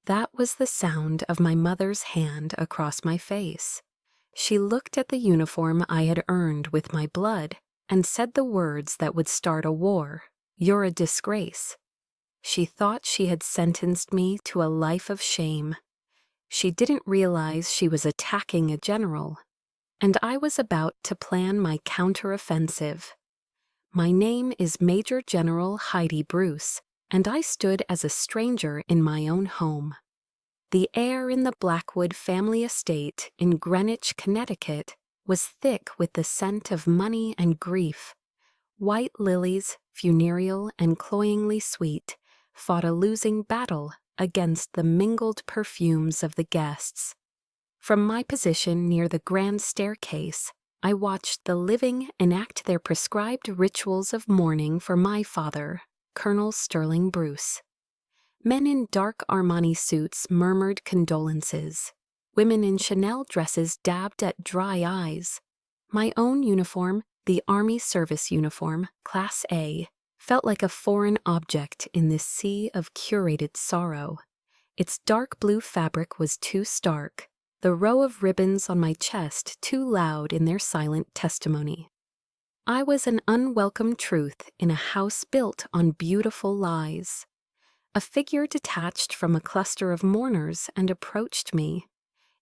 That was the sound of my mother's hand across my face. She looked at the uniform I had earned with my blood and said the words that would start a war. "You're a disgrace." She thought she had sentenced me to a life of shame. She didn't realize she was attacking a general, and I was about to plan my counteroffensive. My name is Major General Heidi Bruce, and I stood as a stranger in my own home. The air in the Blackwood family estate in Greenwich, Connecticut, was thick with the scent of money and grief. White lilies, funereal and cloyingly sweet, fought a losing battle against the mingled perfumes of the guests. From my position near the grand staircase, I watched the living enact their prescribed rituals of mourning for my father, Colonel Sterling Bruce. Men in dark Armani suits murmured condolences. Women in Chanel dresses dabbed at dry eyes. My own uniform, the Army Service Uniform, Class A, felt like a foreign object in this sea of curated sorrow. Its dark blue fabric was too stark, the row of ribbons on my chest too loud in their silent testimony. I was an unwelcome truth in a house built on beautiful lies. A figure detached from a cluster of mourners and approached me.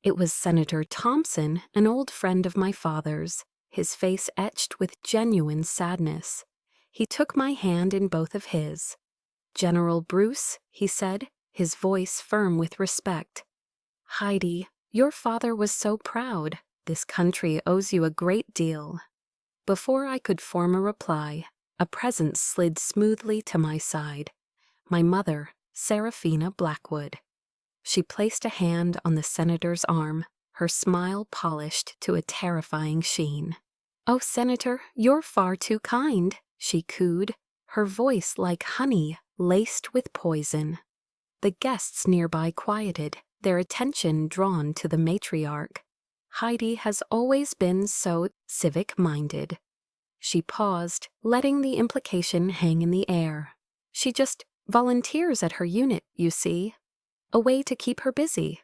It was Senator Thompson, an old friend of my father's, his face etched with genuine sadness. He took my hand in both of his. "General Bruce," he said, his voice firm with respect. "Heidi, your father was so proud. This country owes you a great deal." Before I could form a reply, a presence slid smoothly to my side. My mother, Seraphina Blackwood. She placed a hand on the senator's arm, her smile polished to a terrifying sheen. "Oh, Senator, you're far too kind," she cooed, her voice like honey laced with poison. The guests nearby quieted, their attention drawn to the matriarch. Heidi has always been so civic-minded. She paused, letting the implication hang in the air. She just volunteers at her unit, you see. A way to keep her busy.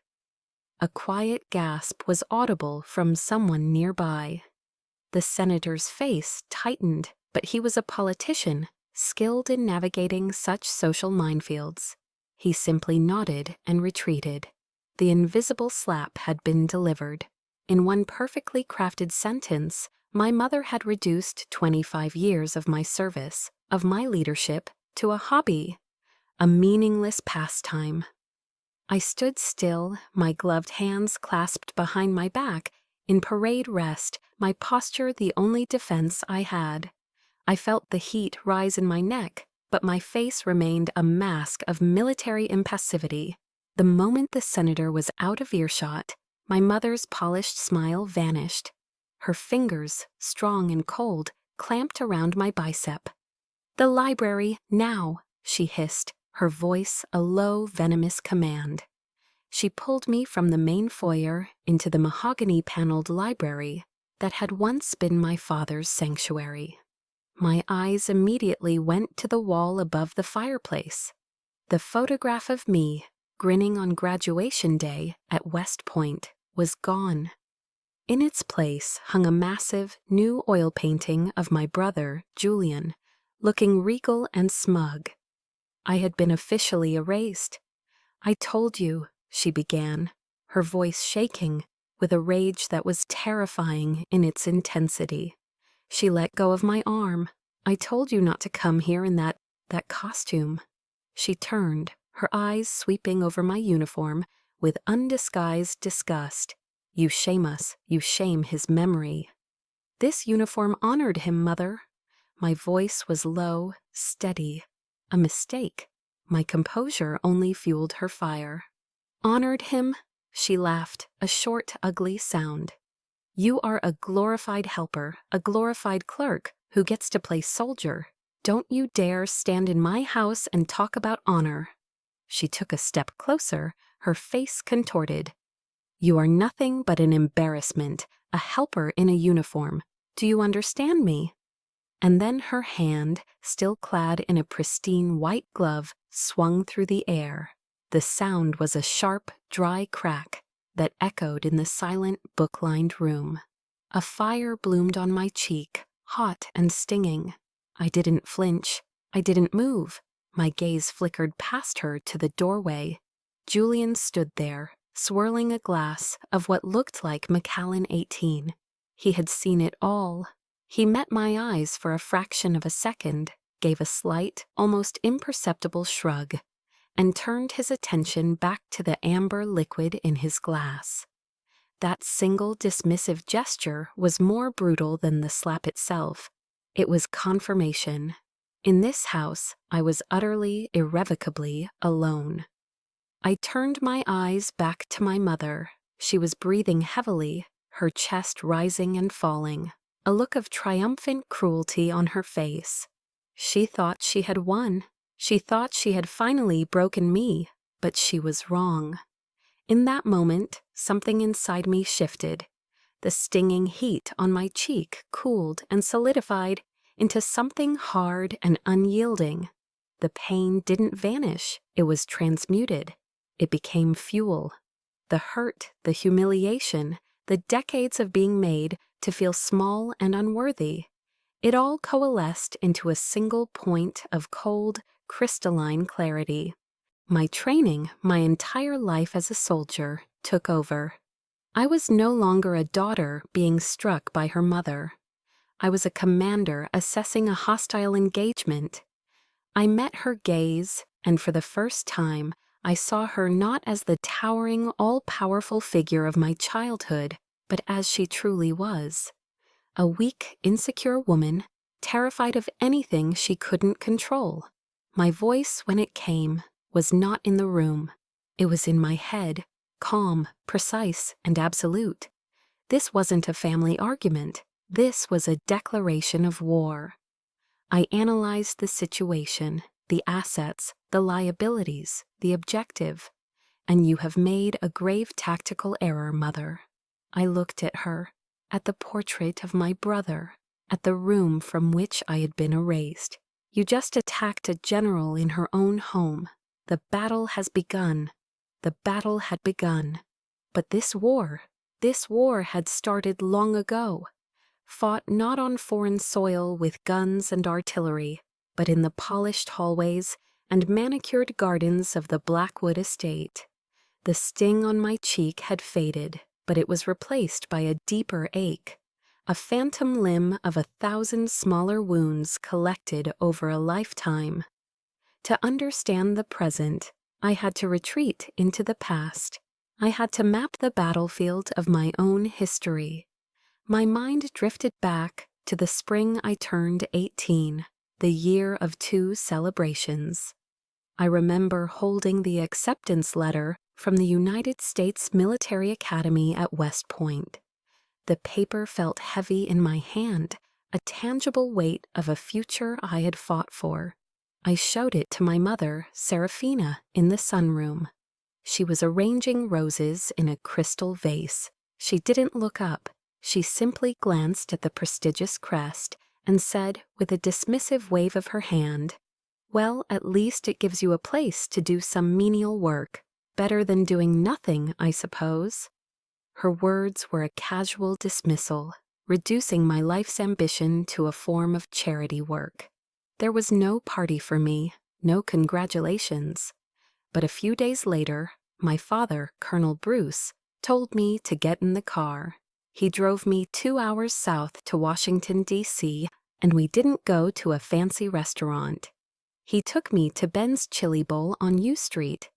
A quiet gasp was audible from someone nearby. The senator's face tightened, but he was a politician, skilled in navigating such social minefields. He simply nodded and retreated. The invisible slap had been delivered. In one perfectly crafted sentence, my mother had reduced 25 years of my service, of my leadership, to a hobby, a meaningless pastime. I stood still, my gloved hands clasped behind my back, in parade rest, my posture the only defense I had. I felt the heat rise in my neck, but my face remained a mask of military impassivity. The moment the senator was out of earshot, my mother's polished smile vanished. Her fingers, strong and cold, clamped around my bicep. "The library, now," she hissed, her voice a low, venomous command. She pulled me from the main foyer into the mahogany-paneled library that had once been my father's sanctuary. My eyes immediately went to the wall above the fireplace. The photograph of me, grinning on graduation day at West Point, was gone. In its place hung a massive, new oil painting of my brother, Julian, looking regal and smug. I had been officially erased. "I told you," she began, her voice shaking with a rage that was terrifying in its intensity. She let go of my arm. "I told you not to come here in that costume." She turned, her eyes sweeping over my uniform with undisguised disgust. "You shame us. You shame his memory." "This uniform honored him, Mother." My voice was low, steady. A mistake. My composure only fueled her fire. "Honored him?" She laughed, a short, ugly sound. "You are a glorified helper, a glorified clerk, who gets to play soldier. Don't you dare stand in my house and talk about honor." She took a step closer, her face contorted. "You are nothing but an embarrassment, a helper in a uniform. Do you understand me?" And then her hand, still clad in a pristine white glove, swung through the air. The sound was a sharp, dry crack that echoed in the silent, book-lined room. A fire bloomed on my cheek, hot and stinging. I didn't flinch. I didn't move. My gaze flickered past her to the doorway. Julian stood there, swirling a glass of what looked like Macallan 18. He had seen it all. He met my eyes for a fraction of a second, gave a slight, almost imperceptible shrug, and turned his attention back to the amber liquid in his glass. That single dismissive gesture was more brutal than the slap itself. It was confirmation. In this house, I was utterly, irrevocably alone. I turned my eyes back to my mother. She was breathing heavily, her chest rising and falling, a look of triumphant cruelty on her face. She thought she had won. She thought she had finally broken me, but she was wrong. In that moment, something inside me shifted. The stinging heat on my cheek cooled and solidified into something hard and unyielding. The pain didn't vanish, it was transmuted. It became fuel. The hurt, the humiliation, the decades of being made to feel small and unworthy. It all coalesced into a single point of cold, crystalline clarity. My training, my entire life as a soldier, took over. I was no longer a daughter being struck by her mother. I was a commander assessing a hostile engagement. I met her gaze, and for the first time, I saw her not as the towering, all-powerful figure of my childhood, but as she truly was. A weak, insecure woman, terrified of anything she couldn't control. My voice, when it came, was not in the room. It was in my head, calm, precise, and absolute. This wasn't a family argument. This was a declaration of war. I analyzed the situation, the assets, the liabilities, the objective. And you have made a grave tactical error, Mother. I looked at her, at the portrait of my brother, at the room from which I had been erased. You just attacked a general in her own home. The battle has begun. The battle had begun. But this war had started long ago. Fought not on foreign soil with guns and artillery, but in the polished hallways and manicured gardens of the Blackwood estate. The sting on my cheek had faded, but it was replaced by a deeper ache, a phantom limb of 1,000 smaller wounds collected over a lifetime. To understand the present, I had to retreat into the past. I had to map the battlefield of my own history. My mind drifted back to the spring I turned 18, the year of 2 celebrations. I remember holding the acceptance letter from the United States Military Academy at West Point. The paper felt heavy in my hand, a tangible weight of a future I had fought for. I showed it to my mother, Seraphina, in the sunroom. She was arranging roses in a crystal vase. She didn't look up. She simply glanced at the prestigious crest and said, with a dismissive wave of her hand, "Well, at least it gives you a place to do some menial work. Better than doing nothing, I suppose." Her words were a casual dismissal, reducing my life's ambition to a form of charity work. There was no party for me, no congratulations. But a few days later, my father, Colonel Bruce, told me to get in the car. He drove me 2 hours south to Washington, D.C., and we didn't go to a fancy restaurant. He took me to Ben's Chili Bowl on U Street,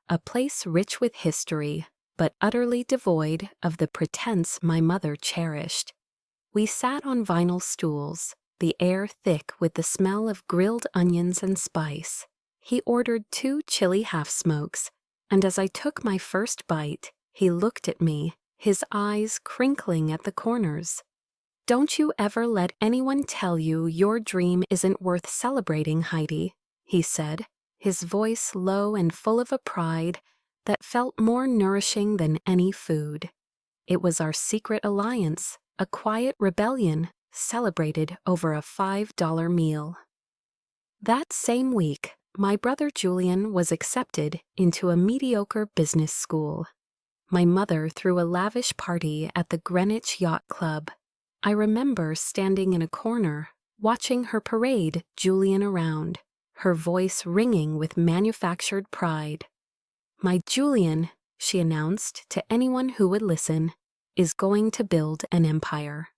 a place rich with history, but utterly devoid of the pretense my mother cherished. We sat on vinyl stools, the air thick with the smell of grilled onions and spice. He ordered 2 chili half-smokes, and as I took my first bite, he looked at me, his eyes crinkling at the corners. "Don't you ever let anyone tell you your dream isn't worth celebrating, Heidi," he said, his voice low and full of a pride that felt more nourishing than any food. It was our secret alliance, a quiet rebellion, celebrated over a $5 meal. That same week, My brother Julian was accepted into a mediocre business school. My mother threw a lavish party at the Greenwich Yacht Club. I remember standing in a corner, watching her parade Julian around, her voice ringing with manufactured pride. "My Julian," she announced to anyone who would listen, "is going to build an empire."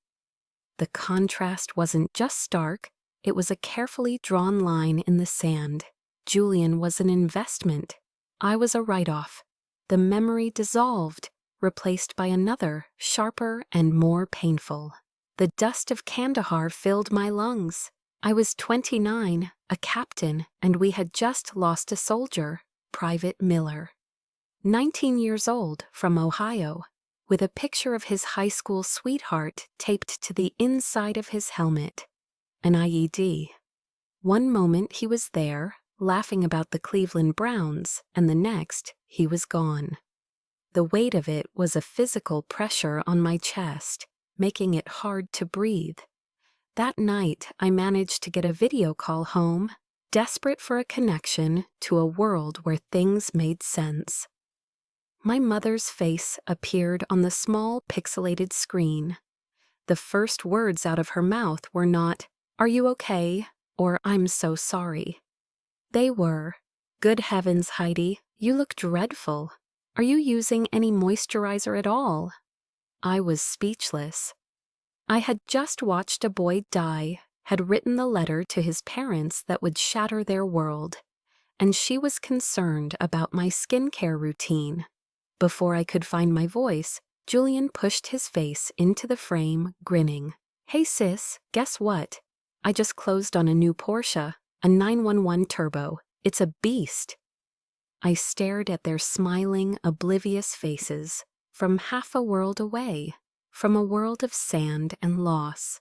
The contrast wasn't just stark, it was a carefully drawn line in the sand. Julian was an investment. I was a write-off. The memory dissolved, replaced by another, sharper and more painful. The dust of Kandahar filled my lungs. I was 29, a captain, and we had just lost a soldier, Private Miller. 19 years old, from Ohio, with a picture of his high school sweetheart taped to the inside of his helmet. An IED. One moment he was there, laughing about the Cleveland Browns, and the next, he was gone. The weight of it was a physical pressure on my chest, making it hard to breathe. That night, I managed to get a video call home, desperate for a connection to a world where things made sense. My mother's face appeared on the small pixelated screen. The first words out of her mouth were not, "Are you okay?" or "I'm so sorry." They were, "Good heavens, Heidi, you look dreadful. Are you using any moisturizer at all?" I was speechless. I had just watched a boy die, had written the letter to his parents that would shatter their world, and she was concerned about my skincare routine. Before I could find my voice, Julian pushed his face into the frame, grinning. "Hey sis, guess what? I just closed on a new Porsche, a 911 Turbo. It's a beast." I stared at their smiling, oblivious faces, from half a world away, from a world of sand and loss.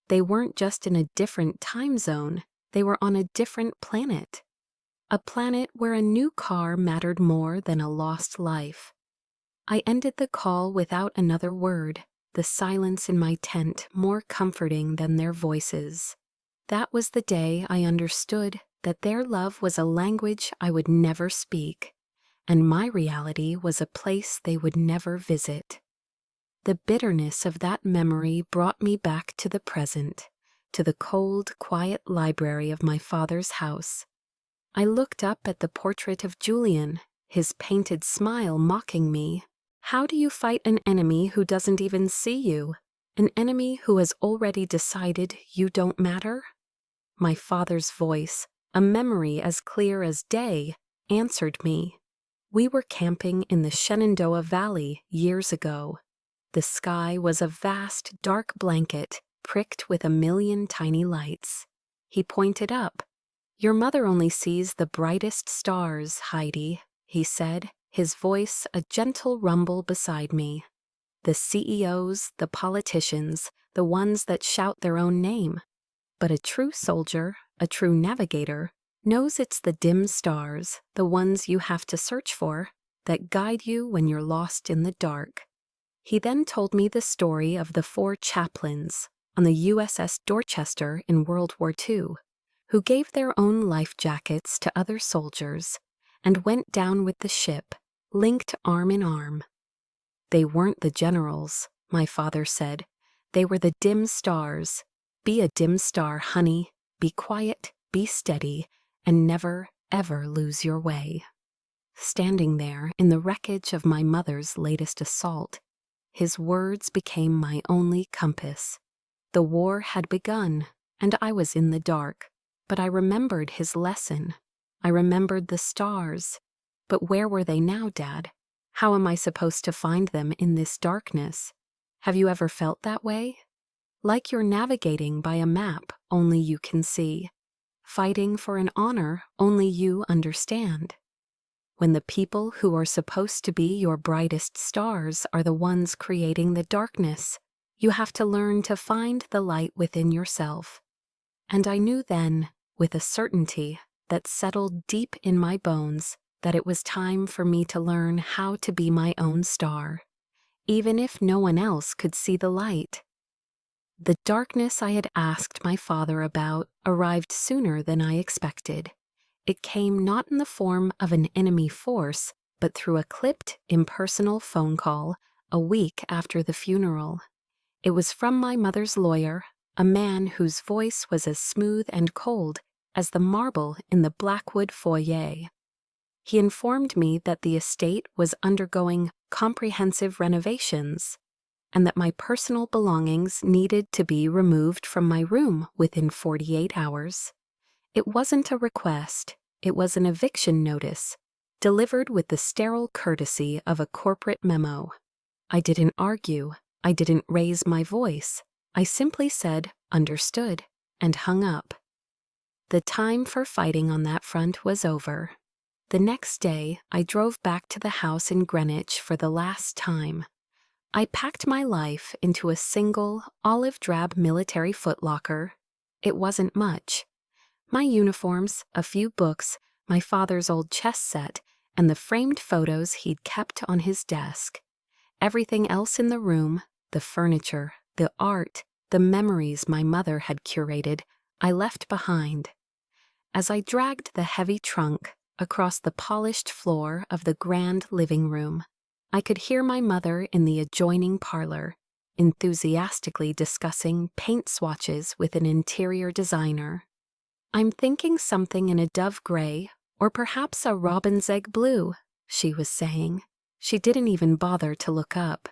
They weren't just in a different time zone, they were on a different planet. A planet where a new car mattered more than a lost life. I ended the call without another word, the silence in my tent more comforting than their voices. That was the day I understood that their love was a language I would never speak, and my reality was a place they would never visit. The bitterness of that memory brought me back to the present, to the cold, quiet library of my father's house. I looked up at the portrait of Julian, his painted smile mocking me. How do you fight an enemy who doesn't even see you? An enemy who has already decided you don't matter? My father's voice, a memory as clear as day, answered me. We were camping in the Shenandoah Valley years ago. The sky was a vast, dark blanket pricked with a million tiny lights. He pointed up. "Your mother only sees the brightest stars, Heidi," he said, his voice a gentle rumble beside me. "The CEOs, the politicians, the ones that shout their own name. But a true soldier, a true navigator, knows it's the dim stars, the ones you have to search for, that guide you when you're lost in the dark." He then told me the story of the 4 chaplains on the USS Dorchester in World War II, who gave their own life jackets to other soldiers and went down with the ship, linked arm in arm. "They weren't the generals," my father said. "They were the dim stars. Be a dim star, honey. Be quiet, be steady, and never, ever lose your way." Standing there in the wreckage of my mother's latest assault, his words became my only compass. The war had begun, and I was in the dark. But I remembered his lesson. I remembered the stars. But where were they now, Dad? How am I supposed to find them in this darkness? Have you ever felt that way? Like you're navigating by a map only you can see, fighting for an honor only you understand. When the people who are supposed to be your brightest stars are the ones creating the darkness, you have to learn to find the light within yourself. And I knew then, with a certainty that settled deep in my bones, that it was time for me to learn how to be my own star, even if no one else could see the light. The darkness I had asked my father about arrived sooner than I expected. It came not in the form of an enemy force, but through a clipped, impersonal phone call a week after the funeral. It was from my mother's lawyer, a man whose voice was as smooth and cold as the marble in the Blackwood foyer. He informed me that the estate was undergoing comprehensive renovations, and that my personal belongings needed to be removed from my room within 48 hours. It wasn't a request, it was an eviction notice, delivered with the sterile courtesy of a corporate memo. I didn't argue, I didn't raise my voice, I simply said, "Understood," and hung up. The time for fighting on that front was over. The next day, I drove back to the house in Greenwich for the last time. I packed my life into a single, olive-drab military footlocker. It wasn't much. My uniforms, a few books, my father's old chess set, and the framed photos he'd kept on his desk. Everything else in the room, the furniture, the art, the memories my mother had curated, I left behind. As I dragged the heavy trunk across the polished floor of the grand living room, I could hear my mother in the adjoining parlor, enthusiastically discussing paint swatches with an interior designer. "I'm thinking something in a dove gray, or perhaps a robin's egg blue," she was saying. She didn't even bother to look up.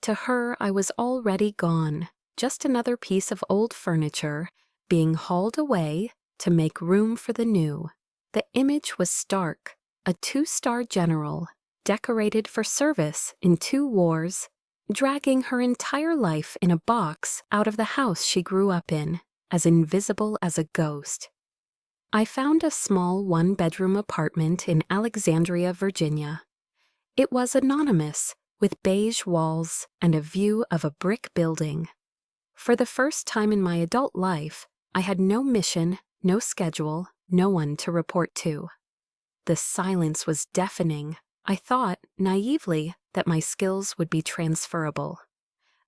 To her, I was already gone, just another piece of old furniture being hauled away to make room for the new. The image was stark, a 2-star general, decorated for service in 2 wars, dragging her entire life in a box out of the house she grew up in, as invisible as a ghost. I found a small 1-bedroom apartment in Alexandria, Virginia. It was anonymous, with beige walls and a view of a brick building. For the first time in my adult life, I had no mission, no schedule, no one to report to. The silence was deafening. I thought, naively, that my skills would be transferable.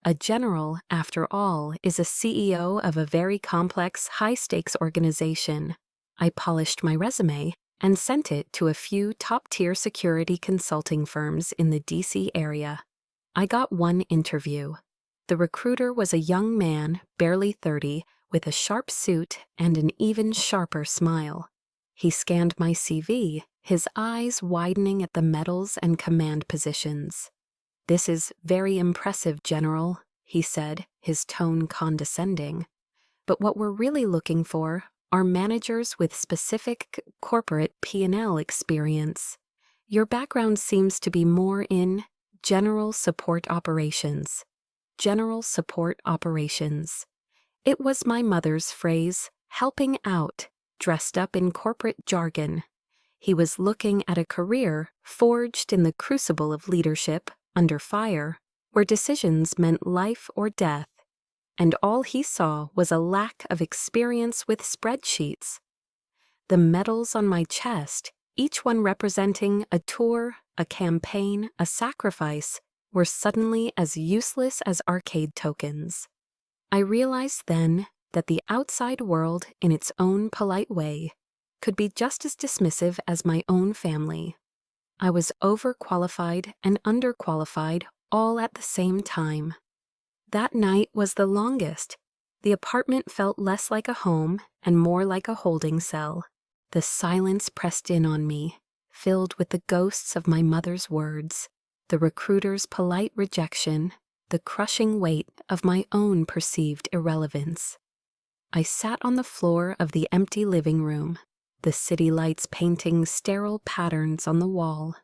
A general, after all, is a CEO of a very complex, high-stakes organization. I polished my resume and sent it to a few top-tier security consulting firms in the D.C. area. I got one interview. The recruiter was a young man, barely 30, with a sharp suit and an even sharper smile. He scanned my CV, his eyes widening at the medals and command positions. "This is very impressive, General," he said, his tone condescending. "But what we're really looking for are managers with specific corporate P&L experience. Your background seems to be more in general support operations." General support operations. It was my mother's phrase, helping out, dressed up in corporate jargon. He was looking at a career forged in the crucible of leadership, under fire, where decisions meant life or death. And all he saw was a lack of experience with spreadsheets. The medals on my chest, each one representing a tour, a campaign, a sacrifice, were suddenly as useless as arcade tokens. I realized then that the outside world, in its own polite way, could be just as dismissive as my own family. I was overqualified and underqualified all at the same time. That night was the longest. The apartment felt less like a home and more like a holding cell. The silence pressed in on me, filled with the ghosts of my mother's words, the recruiter's polite rejection, the crushing weight of my own perceived irrelevance. I sat on the floor of the empty living room, the city lights painting sterile patterns on the wall.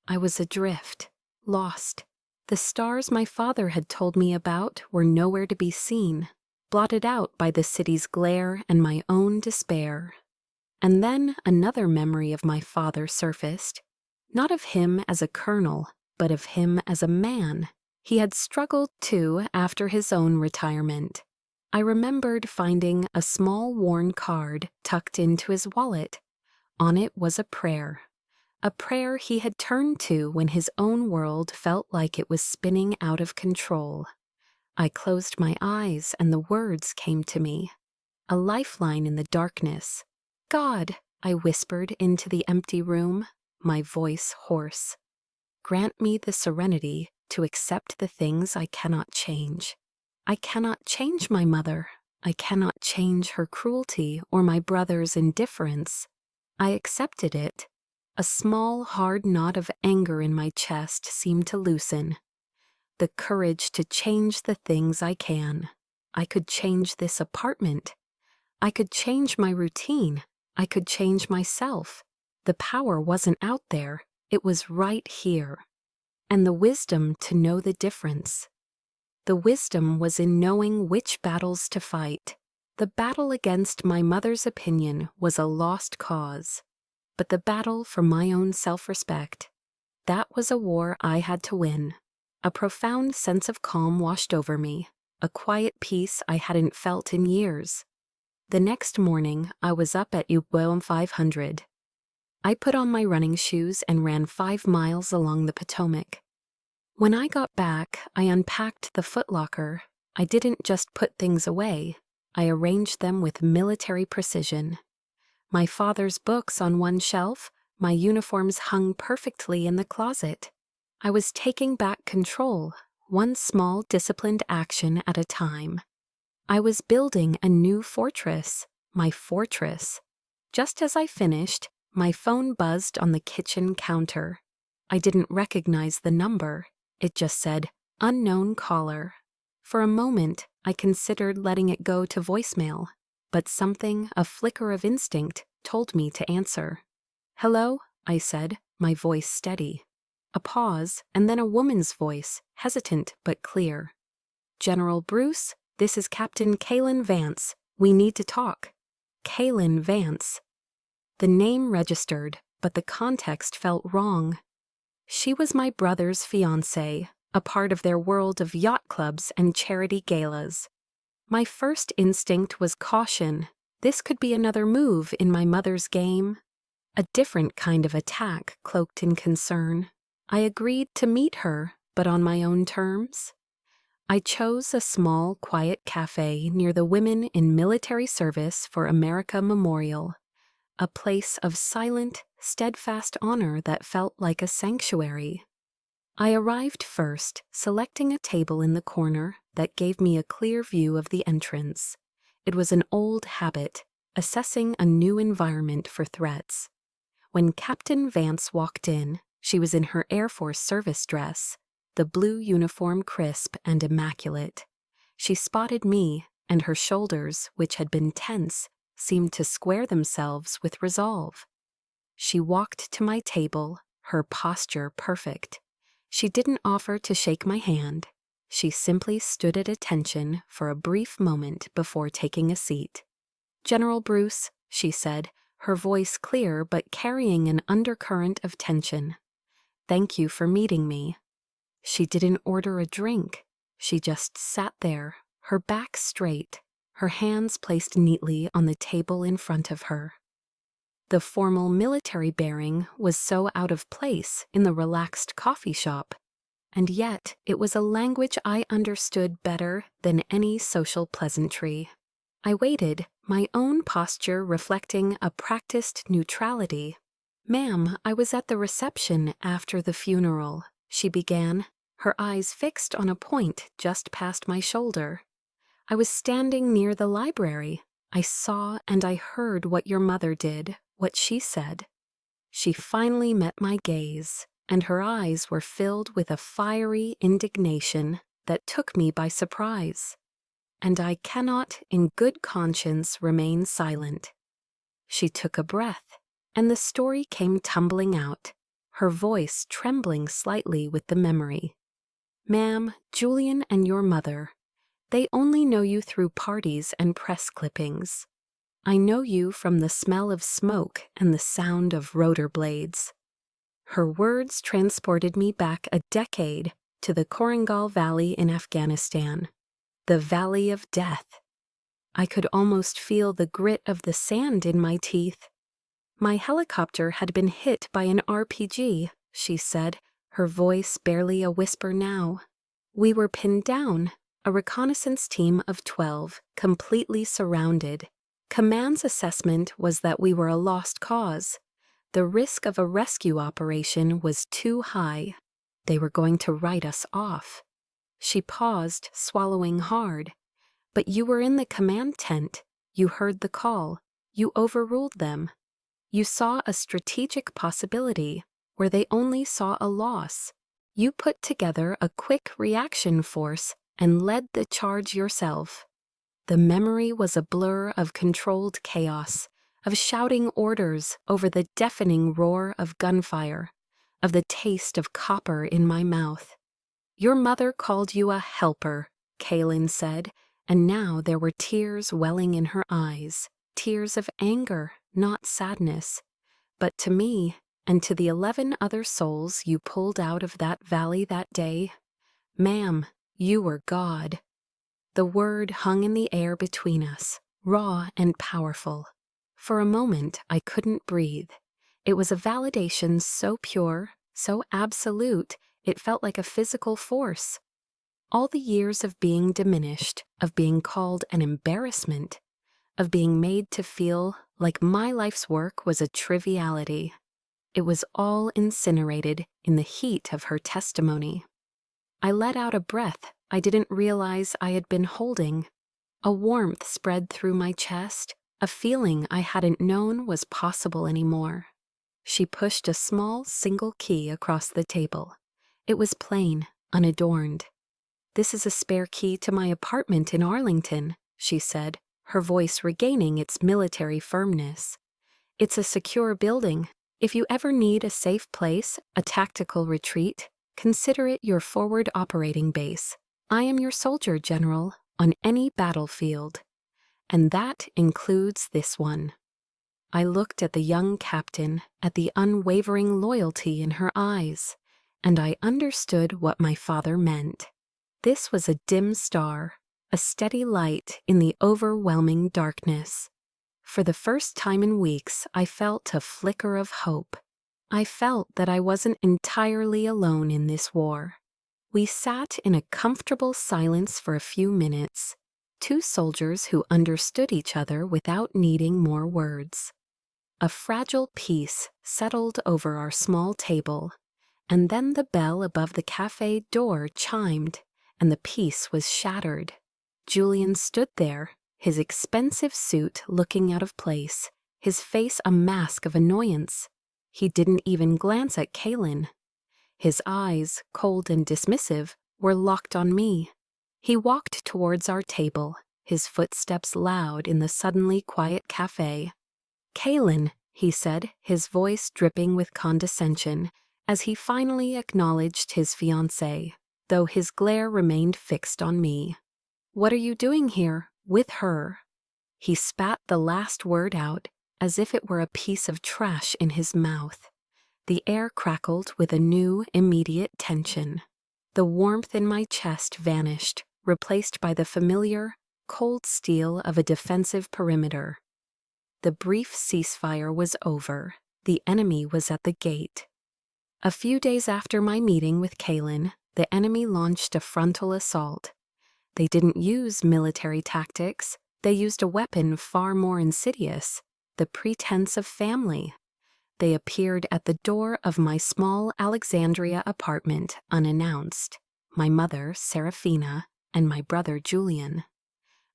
I was adrift, lost. The stars my father had told me about were nowhere to be seen, blotted out by the city's glare and my own despair. And then another memory of my father surfaced, not of him as a colonel, but of him as a man. He had struggled, too, after his own retirement. I remembered finding a small worn card tucked into his wallet. On it was a prayer he had turned to when his own world felt like it was spinning out of control. I closed my eyes and the words came to me, a lifeline in the darkness. "God, I whispered into the empty room, my voice hoarse. Grant me the serenity to accept the things I cannot change. I cannot change my mother. I cannot change her cruelty or my brother's indifference. I accepted it. A small, hard knot of anger in my chest seemed to loosen. The courage to change the things I can. I could change this apartment. I could change my routine. I could change myself. The power wasn't out there. It was right here. And the wisdom to know the difference. The wisdom was in knowing which battles to fight. The battle against my mother's opinion was a lost cause. But the battle for my own self-respect, that was a war I had to win. A profound sense of calm washed over me, a quiet peace I hadn't felt in years. The next morning, I was up at 500. I put on my running shoes and ran 5 miles along the Potomac. When I got back, I unpacked the footlocker. I didn't just put things away. I arranged them with military precision. My father's books on one shelf, my uniforms hung perfectly in the closet. I was taking back control, one small disciplined action at a time. I was building a new fortress, my fortress. Just as I finished, my phone buzzed on the kitchen counter. I didn't recognize the number. It just said, "Unknown caller." For a moment, I considered letting it go to voicemail, but something, a flicker of instinct, told me to answer. "Hello," I said, my voice steady. A pause, and then a woman's voice, hesitant but clear. "General Bruce, this is Captain Kaylin Vance. We need to talk." Kaylin Vance. The name registered, but the context felt wrong. She was my brother's fiancée, a part of their world of yacht clubs and charity galas. My first instinct was caution. This could be another move in my mother's game. A different kind of attack cloaked in concern. I agreed to meet her, but on my own terms. I chose a small, quiet cafe near the Women in Military Service for America Memorial, a place of silent, steadfast honor that felt like a sanctuary. I arrived first, selecting a table in the corner that gave me a clear view of the entrance. It was an old habit, assessing a new environment for threats. When Captain Vance walked in, she was in her Air Force service dress, the blue uniform crisp and immaculate. She spotted me, and her shoulders, which had been tense, seemed to square themselves with resolve. She walked to my table, her posture perfect. She didn't offer to shake my hand. She simply stood at attention for a brief moment before taking a seat. "General Bruce," she said, her voice clear but carrying an undercurrent of tension. "Thank you for meeting me." She didn't order a drink. She just sat there, her back straight, her hands placed neatly on the table in front of her. The formal military bearing was so out of place in the relaxed coffee shop, and yet it was a language I understood better than any social pleasantry. I waited, my own posture reflecting a practiced neutrality. "Ma'am, I was at the reception after the funeral," she began, her eyes fixed on a point just past my shoulder. "I was standing near the library. I saw and I heard what your mother did, what she said." She finally met my gaze, and her eyes were filled with a fiery indignation that took me by surprise. And I cannot, in good conscience, remain silent. She took a breath, and the story came tumbling out, her voice trembling slightly with the memory. "Ma'am, Julian and your mother, they only know you through parties and press clippings. I know you from the smell of smoke and the sound of rotor blades." Her words transported me back a decade to the Korangal Valley in Afghanistan, the Valley of Death. I could almost feel the grit of the sand in my teeth. "My helicopter had been hit by an RPG," she said, her voice barely a whisper now. "We were pinned down, a reconnaissance team of 12, completely surrounded. Command's assessment was that we were a lost cause. The risk of a rescue operation was too high. They were going to write us off. She paused, swallowing hard. But you were in the command tent. You heard the call. You overruled them. You saw a strategic possibility where they only saw a loss. You put together a quick reaction force and led the charge yourself. The memory was a blur of controlled chaos, of shouting orders over the deafening roar of gunfire, of the taste of copper in my mouth. Your mother called you a helper, Kaylin said, and now there were tears welling in her eyes, tears of anger, not sadness. But to me, and to the 11 other souls you pulled out of that valley that day, ma'am, you were God. The word hung in the air between us, raw and powerful. For a moment, I couldn't breathe. It was a validation so pure, so absolute, it felt like a physical force. All the years of being diminished, of being called an embarrassment, of being made to feel like my life's work was a triviality. It was all incinerated in the heat of her testimony. I let out a breath I didn't realize I had been holding. A warmth spread through my chest, a feeling I hadn't known was possible anymore. She pushed a small single key across the table. It was plain, unadorned. "This is a spare key to my apartment in Arlington," she said, her voice regaining its military firmness. "It's a secure building. If you ever need a safe place, a tactical retreat, consider it your forward operating base. I am your soldier, General, on any battlefield. And that includes this one." I looked at the young captain, at the unwavering loyalty in her eyes, and I understood what my father meant. This was a dim star, a steady light in the overwhelming darkness. For the first time in weeks, I felt a flicker of hope. I felt that I wasn't entirely alone in this war. We sat in a comfortable silence for a few minutes, two soldiers who understood each other without needing more words. A fragile peace settled over our small table, and then the bell above the cafe door chimed, and the peace was shattered. Julian stood there, his expensive suit looking out of place, his face a mask of annoyance. He didn't even glance at Kaylin. His eyes, cold and dismissive, were locked on me. He walked towards our table, his footsteps loud in the suddenly quiet cafe. "Kaylin," he said, his voice dripping with condescension, as he finally acknowledged his fiancée, though his glare remained fixed on me. "What are you doing here, with her?" He spat the last word out, as if it were a piece of trash in his mouth. The air crackled with a new, immediate tension. The warmth in my chest vanished, replaced by the familiar, cold steel of a defensive perimeter. The brief ceasefire was over. The enemy was at the gate. A few days after my meeting with Kaylin, the enemy launched a frontal assault. They didn't use military tactics. They used a weapon far more insidious, the pretense of family. They appeared at the door of my small Alexandria apartment unannounced, my mother, Serafina, and my brother, Julian.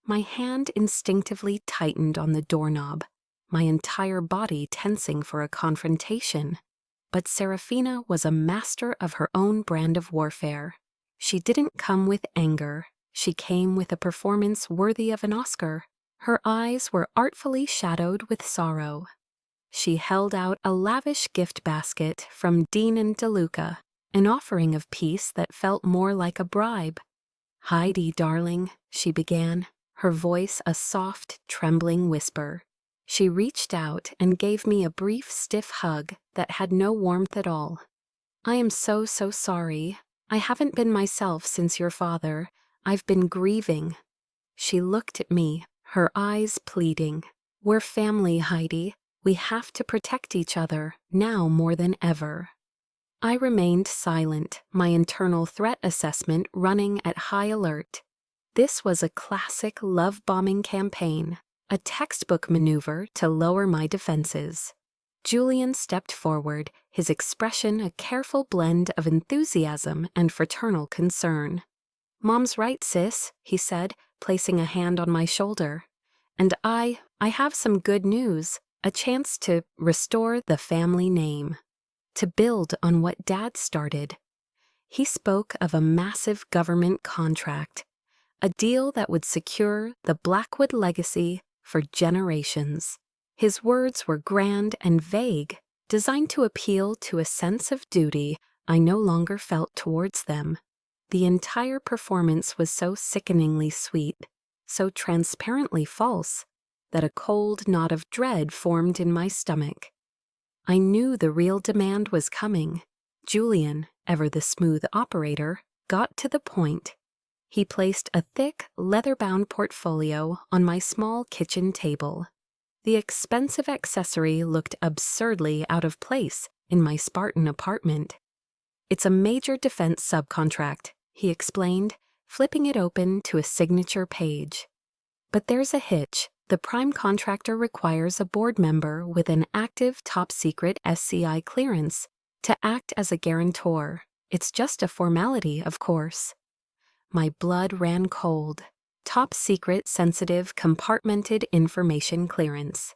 My hand instinctively tightened on the doorknob, my entire body tensing for a confrontation. But Serafina was a master of her own brand of warfare. She didn't come with anger. She came with a performance worthy of an Oscar. Her eyes were artfully shadowed with sorrow. She held out a lavish gift basket from Dean and DeLuca, an offering of peace that felt more like a bribe. "Heidi, darling," she began, her voice a soft, trembling whisper. She reached out and gave me a brief, stiff hug that had no warmth at all. "I am so sorry. I haven't been myself since your father. I've been grieving." She looked at me, her eyes pleading. "We're family, Heidi. We have to protect each other, now more than ever." I remained silent, my internal threat assessment running at high alert. This was a classic love-bombing campaign, a textbook maneuver to lower my defenses. Julian stepped forward, his expression a careful blend of enthusiasm and fraternal concern. "Mom's right, sis," he said, placing a hand on my shoulder. "And I have some good news, a chance to restore the family name, to build on what Dad started." He spoke of a massive government contract, a deal that would secure the Blackwood legacy for generations. His words were grand and vague, designed to appeal to a sense of duty I no longer felt towards them. The entire performance was so sickeningly sweet, so transparently false, that a cold knot of dread formed in my stomach. I knew the real demand was coming. Julian, ever the smooth operator, got to the point. He placed a thick, leather-bound portfolio on my small kitchen table. The expensive accessory looked absurdly out of place in my Spartan apartment. "It's a major defense subcontract," he explained, flipping it open to a signature page. "But there's a hitch. The prime contractor requires a board member with an active top-secret SCI clearance to act as a guarantor. It's just a formality, of course." My blood ran cold. Top-secret, sensitive, compartmented information clearance.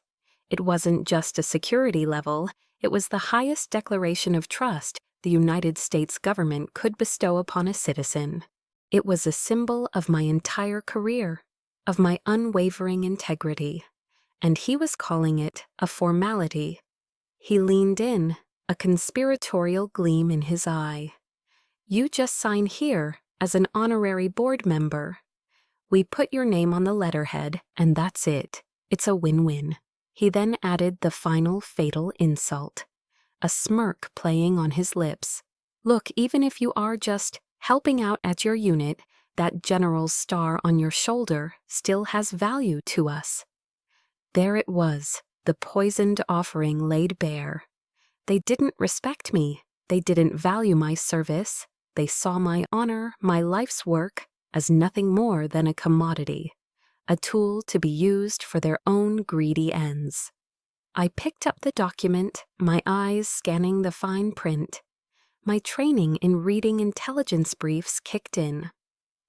It wasn't just a security level, it was the highest declaration of trust the United States government could bestow upon a citizen. It was a symbol of my entire career, of my unwavering integrity, and he was calling it a formality. He leaned in, a conspiratorial gleam in his eye. "You just sign here as an honorary board member. We put your name on the letterhead, and that's it. It's a win-win." He then added the final fatal insult, a smirk playing on his lips. "Look, even if you are just helping out at your unit, that general's star on your shoulder still has value to us." There it was, the poisoned offering laid bare. They didn't respect me. They didn't value my service. They saw my honor, my life's work, as nothing more than a commodity, a tool to be used for their own greedy ends. I picked up the document, my eyes scanning the fine print. My training in reading intelligence briefs kicked in.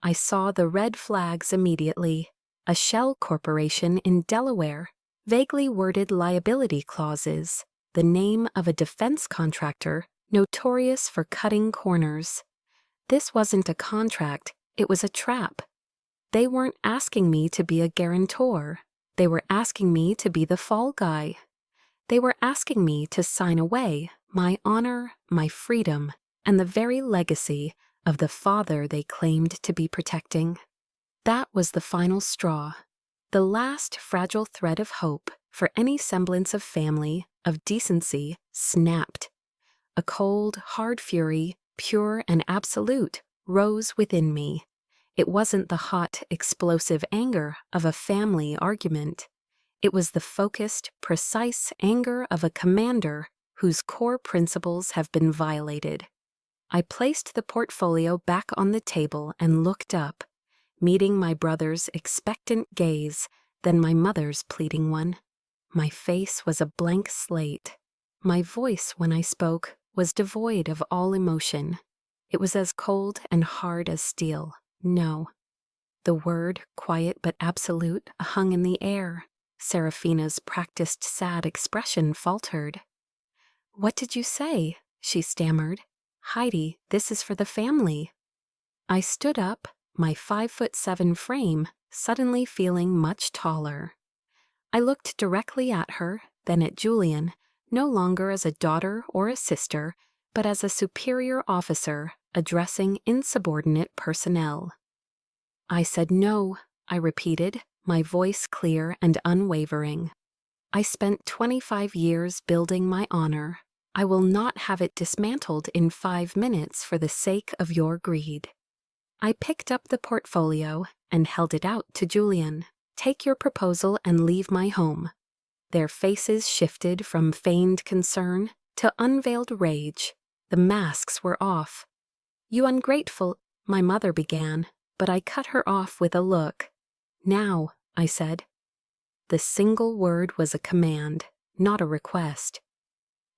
I saw the red flags immediately. A shell corporation in Delaware, vaguely worded liability clauses, the name of a defense contractor notorious for cutting corners. This wasn't a contract, it was a trap. They weren't asking me to be a guarantor. They were asking me to be the fall guy. They were asking me to sign away my honor, my freedom, and the very legacy of the father they claimed to be protecting. That was the final straw, the last fragile thread of hope for any semblance of family, of decency, snapped. A cold, hard fury, pure and absolute, rose within me. It wasn't the hot, explosive anger of a family argument. It was the focused, precise anger of a commander whose core principles have been violated. I placed the portfolio back on the table and looked up, meeting my brother's expectant gaze, then my mother's pleading one. My face was a blank slate. My voice, when I spoke, was devoid of all emotion. It was as cold and hard as steel. No. The word, quiet but absolute, hung in the air. Seraphina's practiced sad expression faltered. "What did you say?" she stammered. "Heidi, this is for the family." I stood up, my 5'7" frame suddenly feeling much taller. I looked directly at her, then at Julian, no longer as a daughter or a sister, but as a superior officer addressing insubordinate personnel. "I said no," I repeated, my voice clear and unwavering. "I spent 25 years building my honor. I will not have it dismantled in 5 minutes for the sake of your greed." I picked up the portfolio and held it out to Julian. "Take your proposal and leave my home." Their faces shifted from feigned concern to unveiled rage. The masks were off. "You ungrateful," my mother began, but I cut her off with a look. "Now," I said. The single word was a command, not a request.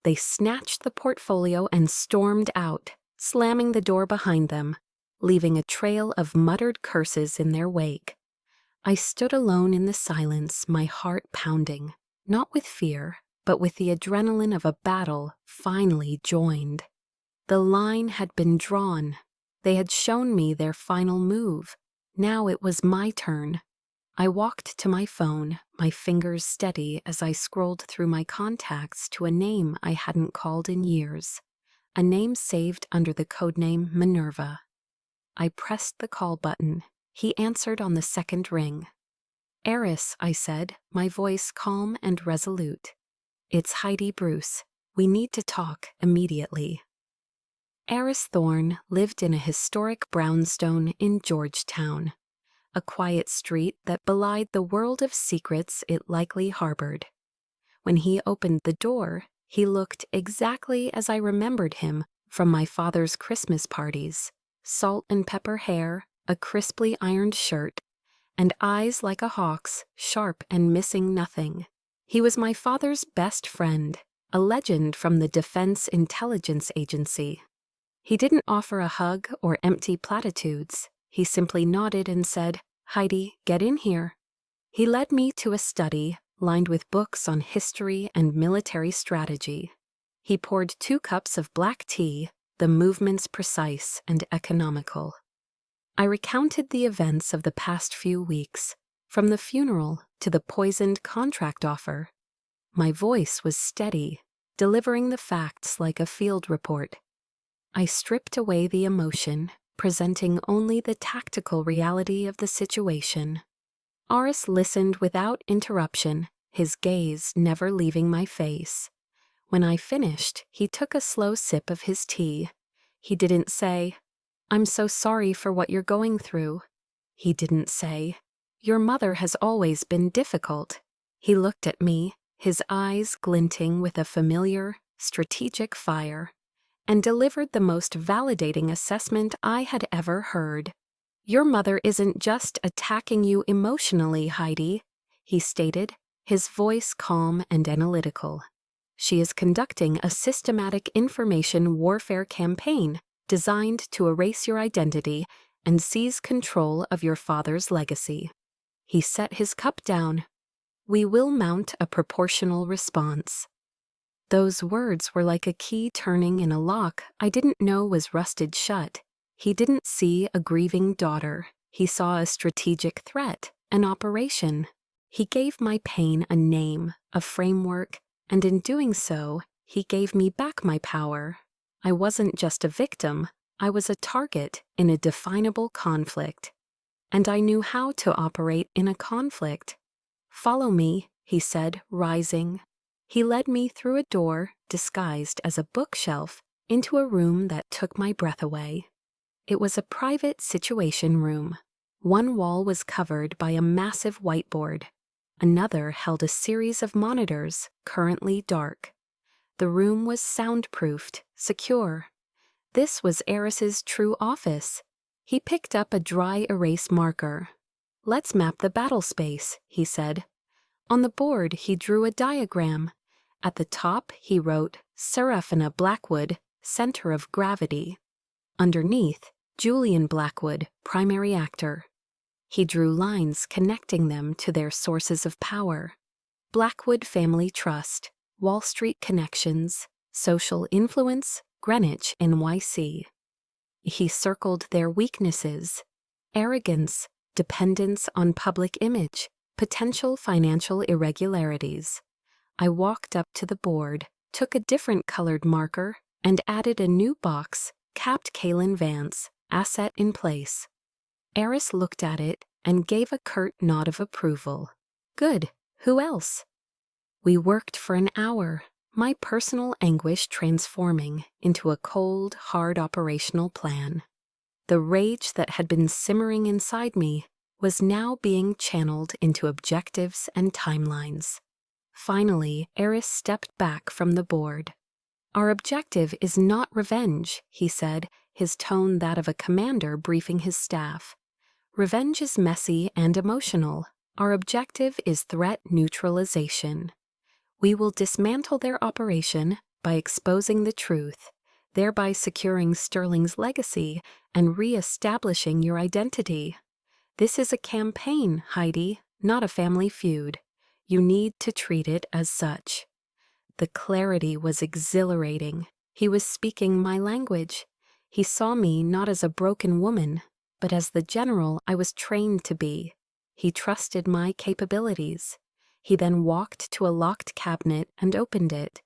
They snatched the portfolio and stormed out, slamming the door behind them, leaving a trail of muttered curses in their wake. I stood alone in the silence, my heart pounding, not with fear, but with the adrenaline of a battle finally joined. The line had been drawn. They had shown me their final move. Now it was my turn. I walked to my phone, my fingers steady as I scrolled through my contacts to a name I hadn't called in years, a name saved under the codename Minerva. I pressed the call button. He answered on the second ring. "Eris," I said, my voice calm and resolute. "It's Heidi Bruce. We need to talk immediately." Eris Thorne lived in a historic brownstone in Georgetown, a quiet street that belied the world of secrets it likely harbored. When he opened the door, he looked exactly as I remembered him from my father's Christmas parties: salt and pepper hair, a crisply ironed shirt, and eyes like a hawk's, sharp and missing nothing. He was my father's best friend, a legend from the Defense Intelligence Agency. He didn't offer a hug or empty platitudes. He simply nodded and said, "Heidi, get in here." He led me to a study lined with books on history and military strategy. He poured 2 cups of black tea, the movements precise and economical. I recounted the events of the past few weeks, from the funeral to the poisoned contract offer. My voice was steady, delivering the facts like a field report. I stripped away the emotion, presenting only the tactical reality of the situation. Aris listened without interruption, his gaze never leaving my face. When I finished, he took a slow sip of his tea. He didn't say, "I'm so sorry for what you're going through." He didn't say, "Your mother has always been difficult." He looked at me, his eyes glinting with a familiar, strategic fire, and delivered the most validating assessment I had ever heard. "Your mother isn't just attacking you emotionally, Heidi," he stated, his voice calm and analytical. "She is conducting a systematic information warfare campaign designed to erase your identity and seize control of your father's legacy." He set his cup down. "We will mount a proportional response." Those words were like a key turning in a lock I didn't know was rusted shut. He didn't see a grieving daughter. He saw a strategic threat, an operation. He gave my pain a name, a framework, and in doing so, he gave me back my power. I wasn't just a victim, I was a target in a definable conflict. And I knew how to operate in a conflict. "Follow me," he said, rising. He led me through a door, disguised as a bookshelf, into a room that took my breath away. It was a private situation room. One wall was covered by a massive whiteboard. Another held a series of monitors, currently dark. The room was soundproofed, secure. This was Eris's true office. He picked up a dry erase marker. "Let's map the battle space," he said. On the board, he drew a diagram. At the top, he wrote, "Seraphina Blackwood, Center of Gravity." Underneath, "Julian Blackwood, Primary Actor." He drew lines connecting them to their sources of power: Blackwood Family Trust, Wall Street Connections, Social Influence, Greenwich, NYC. He circled their weaknesses: arrogance, dependence on public image, potential financial irregularities. I walked up to the board, took a different colored marker, and added a new box, capped Kaylin Vance, asset in place. Eris looked at it and gave a curt nod of approval. "Good. Who else?" We worked for an hour, my personal anguish transforming into a cold, hard operational plan. The rage that had been simmering inside me was now being channeled into objectives and timelines. Finally, Eris stepped back from the board. "Our objective is not revenge," he said, his tone that of a commander briefing his staff. "Revenge is messy and emotional. Our objective is threat neutralization. We will dismantle their operation by exposing the truth, thereby securing Sterling's legacy and re-establishing your identity. This is a campaign, Heidi, not a family feud. You need to treat it as such. The clarity was exhilarating. He was speaking my language. He saw me not as a broken woman, but as the general I was trained to be. He trusted my capabilities. He then walked to a locked cabinet and opened it.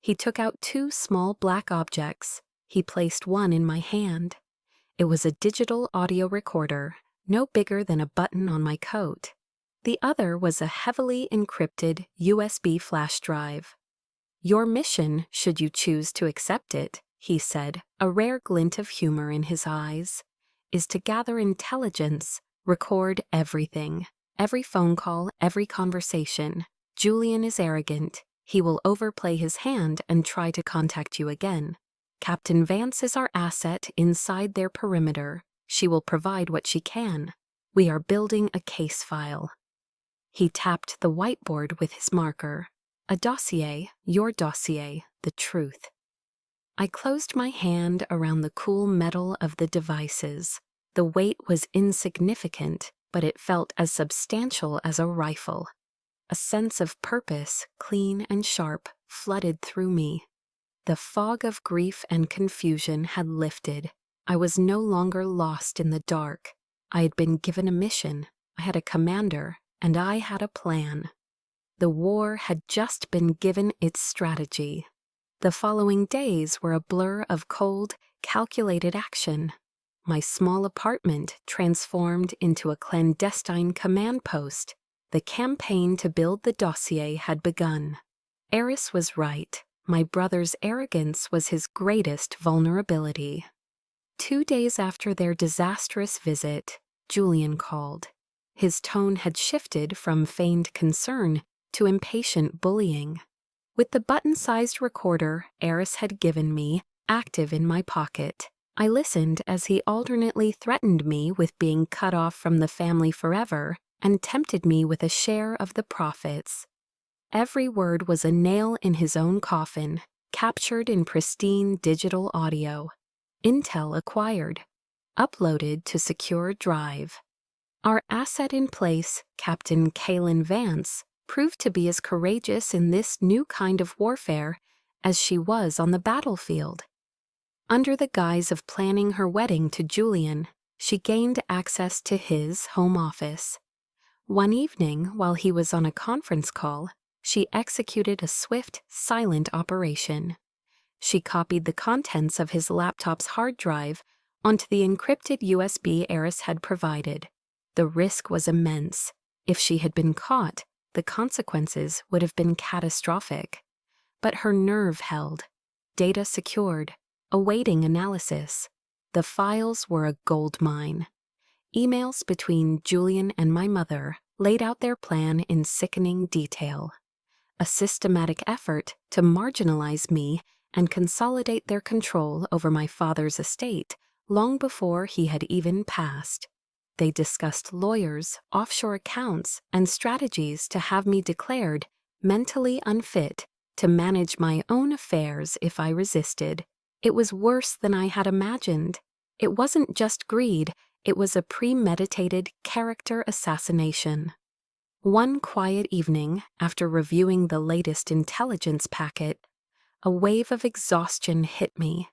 He took out 2 small black objects. He placed one in my hand. It was a digital audio recorder, no bigger than a button on my coat. The other was a heavily encrypted USB flash drive. Your mission, should you choose to accept it, he said, a rare glint of humor in his eyes, is to gather intelligence, record everything, every phone call, every conversation. Julian is arrogant. He will overplay his hand and try to contact you again. Captain Vance is our asset inside their perimeter. She will provide what she can. We are building a case file. He tapped the whiteboard with his marker. A dossier, your dossier, the truth. I closed my hand around the cool metal of the devices. The weight was insignificant, but it felt as substantial as a rifle. A sense of purpose, clean and sharp, flooded through me. The fog of grief and confusion had lifted. I was no longer lost in the dark. I had been given a mission. I had a commander, and I had a plan. The war had just been given its strategy. The following days were a blur of cold, calculated action. My small apartment transformed into a clandestine command post. The campaign to build the dossier had begun. Eris was right. My brother's arrogance was his greatest vulnerability. 2 days after their disastrous visit, Julian called. His tone had shifted from feigned concern to impatient bullying. With the button-sized recorder Eris had given me active in my pocket, I listened as he alternately threatened me with being cut off from the family forever and tempted me with a share of the profits. Every word was a nail in his own coffin, captured in pristine digital audio. Intel acquired. Uploaded to secure drive. Our asset in place, Captain Kaylin Vance, proved to be as courageous in this new kind of warfare as she was on the battlefield. Under the guise of planning her wedding to Julian, she gained access to his home office. One evening, while he was on a conference call, she executed a swift, silent operation. She copied the contents of his laptop's hard drive onto the encrypted USB Eris had provided. The risk was immense. If she had been caught, the consequences would have been catastrophic. But her nerve held. Data secured. Awaiting analysis. The files were a goldmine. Emails between Julian and my mother laid out their plan in sickening detail. A systematic effort to marginalize me and consolidate their control over my father's estate long before he had even passed. They discussed lawyers, offshore accounts, and strategies to have me declared mentally unfit to manage my own affairs if I resisted. It was worse than I had imagined. It wasn't just greed, it was a premeditated character assassination. One quiet evening, after reviewing the latest intelligence packet, a wave of exhaustion hit me.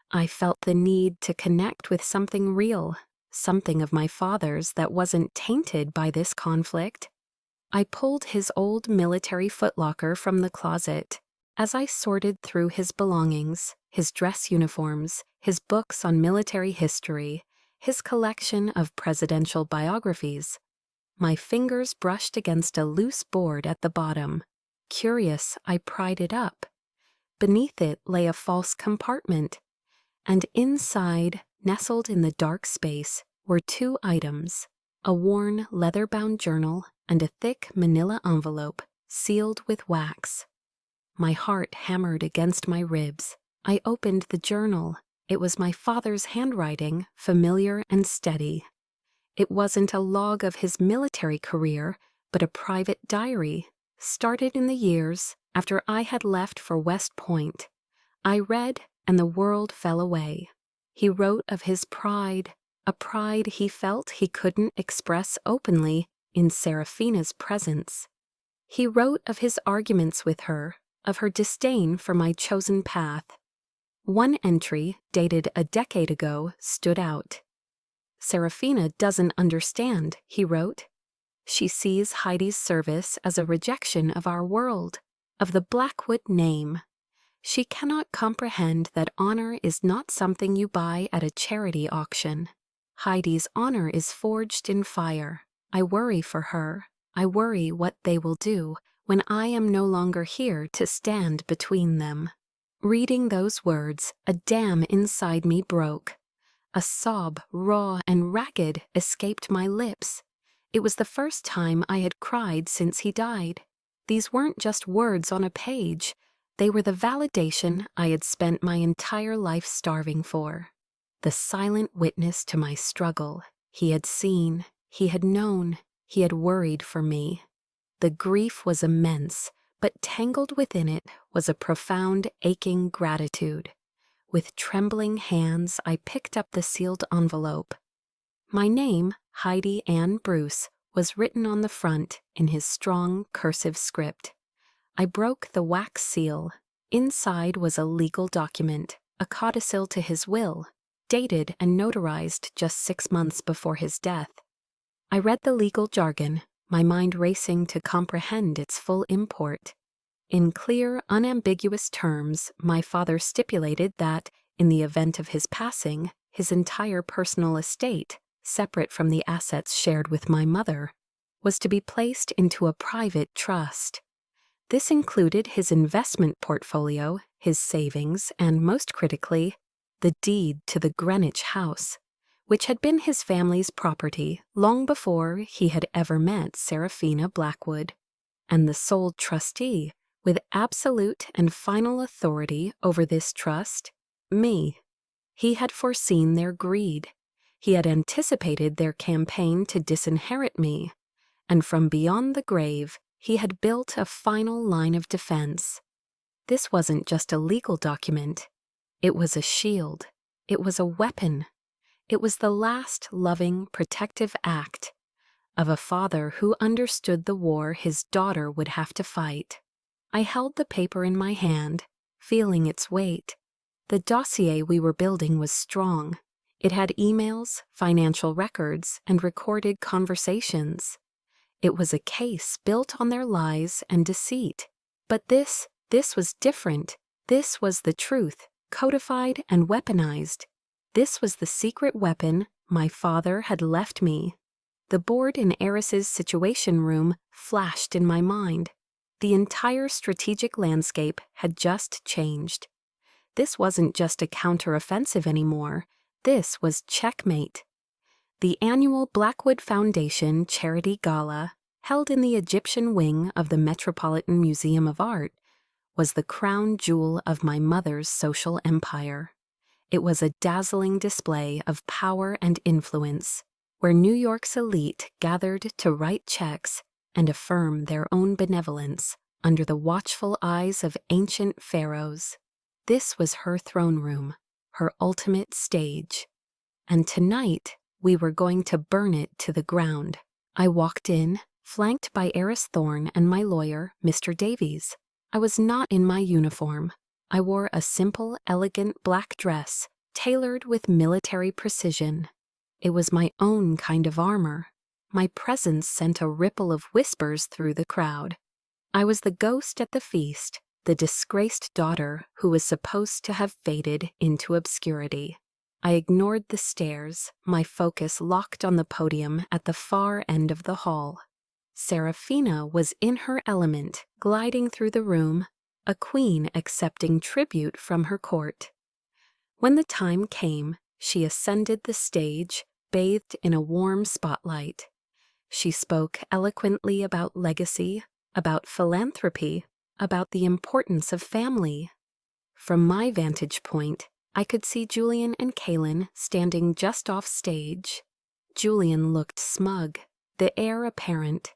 I felt the need to connect with something real, something of my father's that wasn't tainted by this conflict. I pulled his old military footlocker from the closet. As I sorted through his belongings, his dress uniforms, his books on military history, his collection of presidential biographies, my fingers brushed against a loose board at the bottom. Curious, I pried it up. Beneath it lay a false compartment, and inside, nestled in the dark space, were 2 items, a worn leather-bound journal and a thick manila envelope sealed with wax. My heart hammered against my ribs. I opened the journal. It was my father's handwriting, familiar and steady. It wasn't a log of his military career, but a private diary, started in the years after I had left for West Point. I read, and the world fell away. He wrote of his pride, a pride he felt he couldn't express openly in Serafina's presence. He wrote of his arguments with her, of her disdain for my chosen path. One entry, dated a decade ago, stood out. "Serafina doesn't understand," he wrote. "She sees Heidi's service as a rejection of our world, of the Blackwood name. She cannot comprehend that honor is not something you buy at a charity auction. Heidi's honor is forged in fire. I worry for her. I worry what they will do when I am no longer here to stand between them." Reading those words, a dam inside me broke. A sob, raw and ragged, escaped my lips. It was the first time I had cried since he died. These weren't just words on a page. They were the validation I had spent my entire life starving for. The silent witness to my struggle. He had seen, he had known, he had worried for me. The grief was immense, but tangled within it was a profound, aching gratitude. With trembling hands, I picked up the sealed envelope. My name, Heidi Ann Bruce, was written on the front in his strong, cursive script. I broke the wax seal. Inside was a legal document, a codicil to his will, dated and notarized just 6 months before his death. I read the legal jargon, my mind racing to comprehend its full import. In clear, unambiguous terms, my father stipulated that, in the event of his passing, his entire personal estate, separate from the assets shared with my mother, was to be placed into a private trust. This included his investment portfolio, his savings, and, most critically, the deed to the Greenwich house, which had been his family's property long before he had ever met Serafina Blackwood, and the sole trustee, with absolute and final authority over this trust, me. He had foreseen their greed. He had anticipated their campaign to disinherit me, and from beyond the grave, he had built a final line of defense. This wasn't just a legal document. It was a shield. It was a weapon. It was the last loving, protective act of a father who understood the war his daughter would have to fight. I held the paper in my hand, feeling its weight. The dossier we were building was strong. It had emails, financial records, and recorded conversations. It was a case built on their lies and deceit. But this was different. This was the truth, codified and weaponized. This was the secret weapon my father had left me. The board in Eris's Situation Room flashed in my mind. The entire strategic landscape had just changed. This wasn't just a counteroffensive anymore. This was checkmate. The annual Blackwood Foundation Charity Gala, held in the Egyptian wing of the Metropolitan Museum of Art, was the crown jewel of my mother's social empire. It was a dazzling display of power and influence, where New York's elite gathered to write checks and affirm their own benevolence under the watchful eyes of ancient pharaohs. This was her throne room, her ultimate stage. And tonight, we were going to burn it to the ground. I walked in, flanked by Eris Thorne and my lawyer, Mr. Davies. I was not in my uniform. I wore a simple, elegant black dress, tailored with military precision. It was my own kind of armor. My presence sent a ripple of whispers through the crowd. I was the ghost at the feast, the disgraced daughter who was supposed to have faded into obscurity. I ignored the stares, my focus locked on the podium at the far end of the hall. Serafina was in her element, gliding through the room, a queen accepting tribute from her court. When the time came, she ascended the stage, bathed in a warm spotlight. She spoke eloquently about legacy, about philanthropy, about the importance of family. From my vantage point, I could see Julian and Kaylin standing just off stage. Julian looked smug, the air apparent.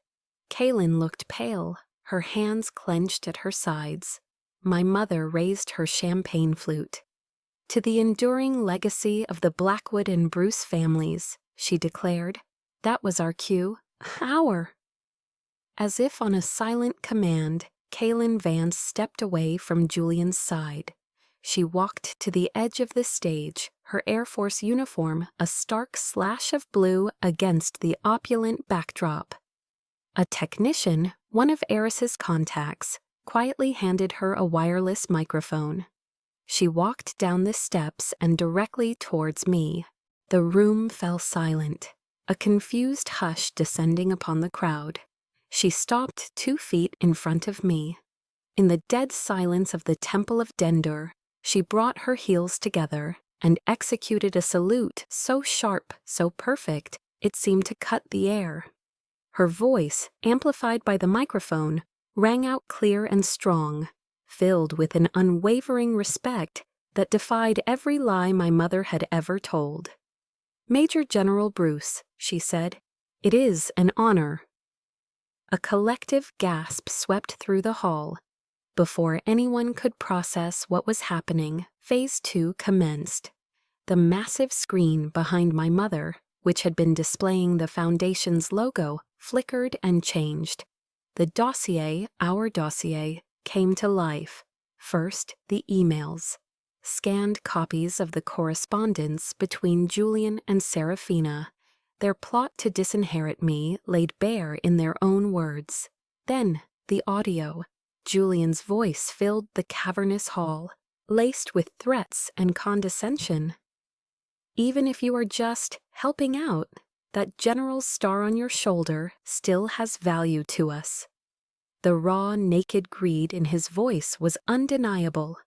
Kaylin looked pale, her hands clenched at her sides. My mother raised her champagne flute. "To the enduring legacy of the Blackwood and Bruce families," she declared. That was our cue. Our! As if on a silent command, Kaylin Vance stepped away from Julian's side. She walked to the edge of the stage, her Air Force uniform a stark slash of blue against the opulent backdrop. A technician, one of Eris's contacts, quietly handed her a wireless microphone. She walked down the steps and directly towards me. The room fell silent, a confused hush descending upon the crowd. She stopped 2 feet in front of me. In the dead silence of the Temple of Dendur, she brought her heels together and executed a salute so sharp, so perfect, it seemed to cut the air. Her voice, amplified by the microphone, rang out clear and strong, filled with an unwavering respect that defied every lie my mother had ever told. "Major General Bruce," she said, "it is an honor." A collective gasp swept through the hall. Before anyone could process what was happening, Phase 2 commenced. The massive screen behind my mother, which had been displaying the Foundation's logo, flickered and changed. The dossier, our dossier, came to life. First, the emails. Scanned copies of the correspondence between Julian and Serafina, their plot to disinherit me laid bare in their own words. Then, the audio. Julian's voice filled the cavernous hall, laced with threats and condescension. "Even if you are just helping out, that general's star on your shoulder still has value to us." The raw, naked greed in his voice was undeniable.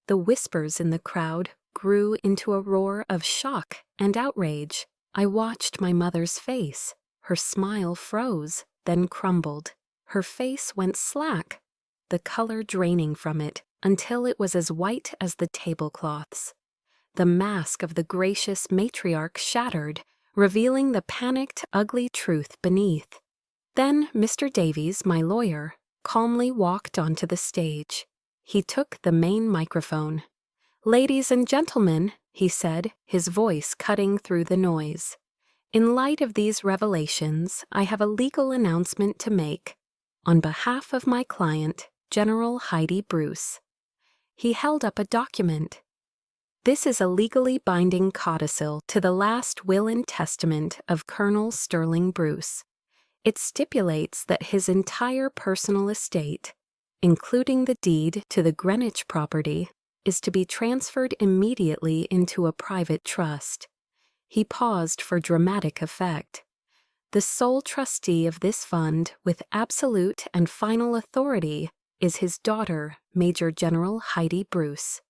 The whispers in the crowd grew into a roar of shock and outrage. I watched my mother's face. Her smile froze, then crumbled. Her face went slack, the color draining from it until it was as white as the tablecloths. The mask of the gracious matriarch shattered, revealing the panicked, ugly truth beneath. Then Mr. Davies, my lawyer, calmly walked onto the stage. He took the main microphone. "Ladies and gentlemen," he said, his voice cutting through the noise. "In light of these revelations, I have a legal announcement to make. On behalf of my client, General Heidi Bruce." He held up a document. "This is a legally binding codicil to the last will and testament of Colonel Sterling Bruce. It stipulates that his entire personal estate, including the deed to the Greenwich property, is to be transferred immediately into a private trust." He paused for dramatic effect. "The sole trustee of this fund, with absolute and final authority, is his daughter, Major General Heidi Bruce."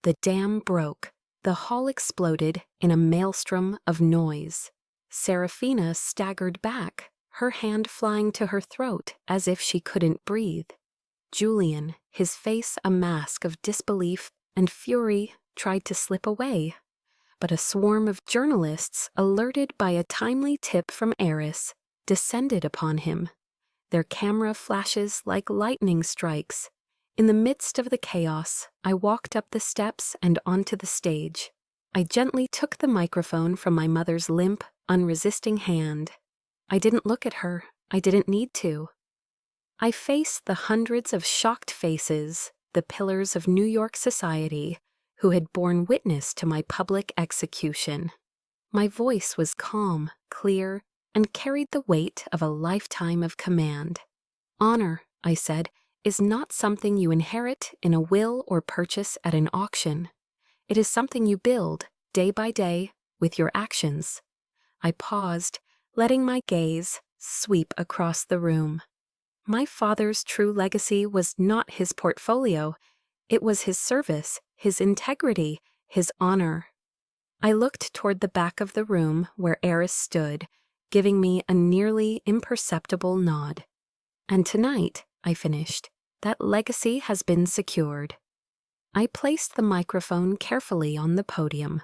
The dam broke. The hall exploded in a maelstrom of noise. Serafina staggered back, her hand flying to her throat as if she couldn't breathe. Julian, his face a mask of disbelief and fury, tried to slip away. But a swarm of journalists, alerted by a timely tip from Eris, descended upon him. Their camera flashes like lightning strikes. In the midst of the chaos, I walked up the steps and onto the stage. I gently took the microphone from my mother's limp, unresisting hand. I didn't look at her. I didn't need to. I faced the hundreds of shocked faces, the pillars of New York society, who had borne witness to my public execution. My voice was calm, clear, and carried the weight of a lifetime of command. "Honor," I said, "is not something you inherit in a will or purchase at an auction. It is something you build, day by day, with your actions." I paused, letting my gaze sweep across the room. My father's true legacy was not his portfolio. It was his service, his integrity, his honor. I looked toward the back of the room where Eris stood, giving me a nearly imperceptible nod. "And tonight," I finished, "that legacy has been secured." I placed the microphone carefully on the podium.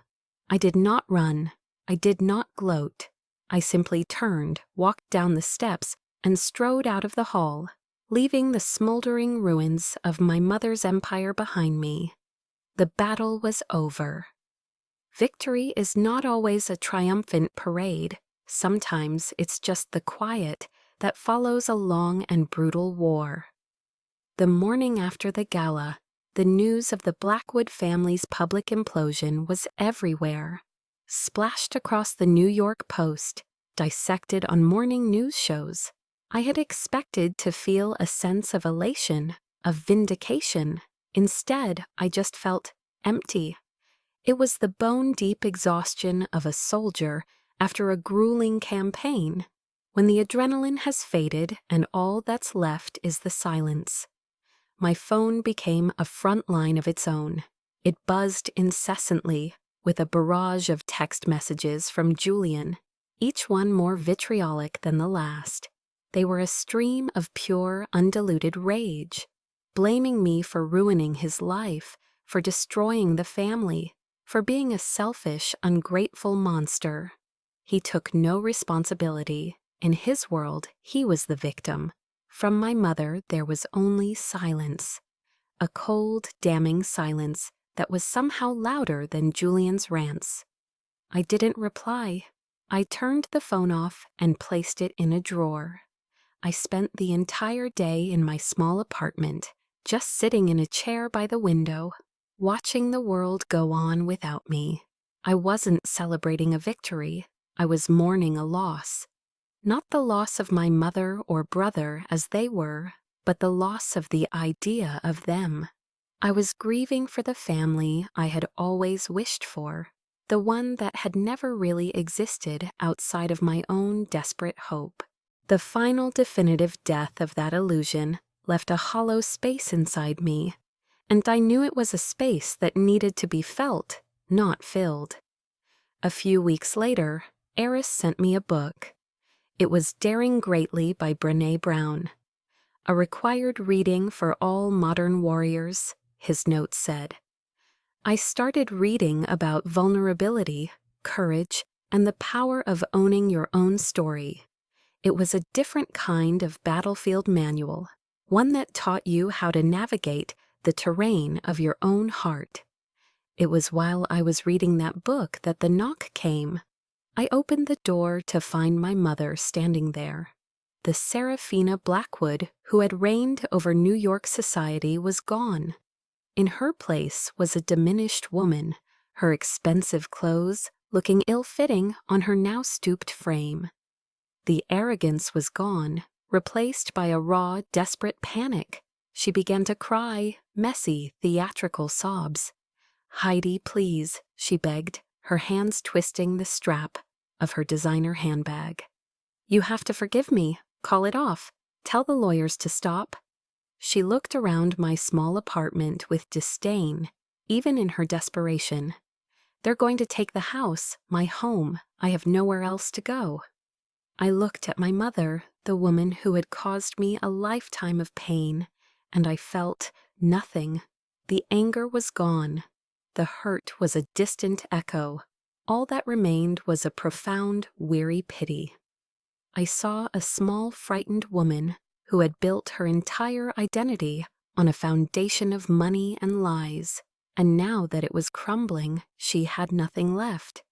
I did not run. I did not gloat. I simply turned, walked down the steps, and strode out of the hall, leaving the smoldering ruins of my mother's empire behind me. The battle was over. Victory is not always a triumphant parade. Sometimes it's just the quiet that follows a long and brutal war. The morning after the gala, the news of the Blackwood family's public implosion was everywhere, splashed across the New York Post, dissected on morning news shows. I had expected to feel a sense of elation, of vindication. Instead, I just felt empty. It was the bone-deep exhaustion of a soldier after a grueling campaign, when the adrenaline has faded and all that's left is the silence. My phone became a front line of its own. It buzzed incessantly, with a barrage of text messages from Julian, each one more vitriolic than the last. They were a stream of pure, undiluted rage, blaming me for ruining his life, for destroying the family, for being a selfish, ungrateful monster. He took no responsibility. In his world, he was the victim. From my mother, there was only silence. A cold, damning silence that was somehow louder than Julian's rants. I didn't reply. I turned the phone off and placed it in a drawer. I spent the entire day in my small apartment, just sitting in a chair by the window, watching the world go on without me. I wasn't celebrating a victory. I was mourning a loss. Not the loss of my mother or brother as they were, but the loss of the idea of them. I was grieving for the family I had always wished for, the one that had never really existed outside of my own desperate hope. The final definitive death of that illusion left a hollow space inside me, and I knew it was a space that needed to be felt, not filled. A few weeks later, Eris sent me a book. It was Daring Greatly by Brené Brown. A required reading for all modern warriors, his note said. I started reading about vulnerability, courage, and the power of owning your own story. It was a different kind of battlefield manual, one that taught you how to navigate the terrain of your own heart. It was while I was reading that book that the knock came. I opened the door to find my mother standing there. The Serafina Blackwood who had reigned over New York society was gone. In her place was a diminished woman, her expensive clothes looking ill-fitting on her now stooped frame. The arrogance was gone, replaced by a raw, desperate panic. She began to cry, messy, theatrical sobs. "Heidi, please," she begged, her hands twisting the strap of her designer handbag. "You have to forgive me. Call it off. Tell the lawyers to stop." She looked around my small apartment with disdain, even in her desperation. "They're going to take the house, my home. I have nowhere else to go." I looked at my mother, the woman who had caused me a lifetime of pain, and I felt nothing. The anger was gone. The hurt was a distant echo. All that remained was a profound, weary pity. I saw a small, frightened woman who had built her entire identity on a foundation of money and lies, and now that it was crumbling, she had nothing left.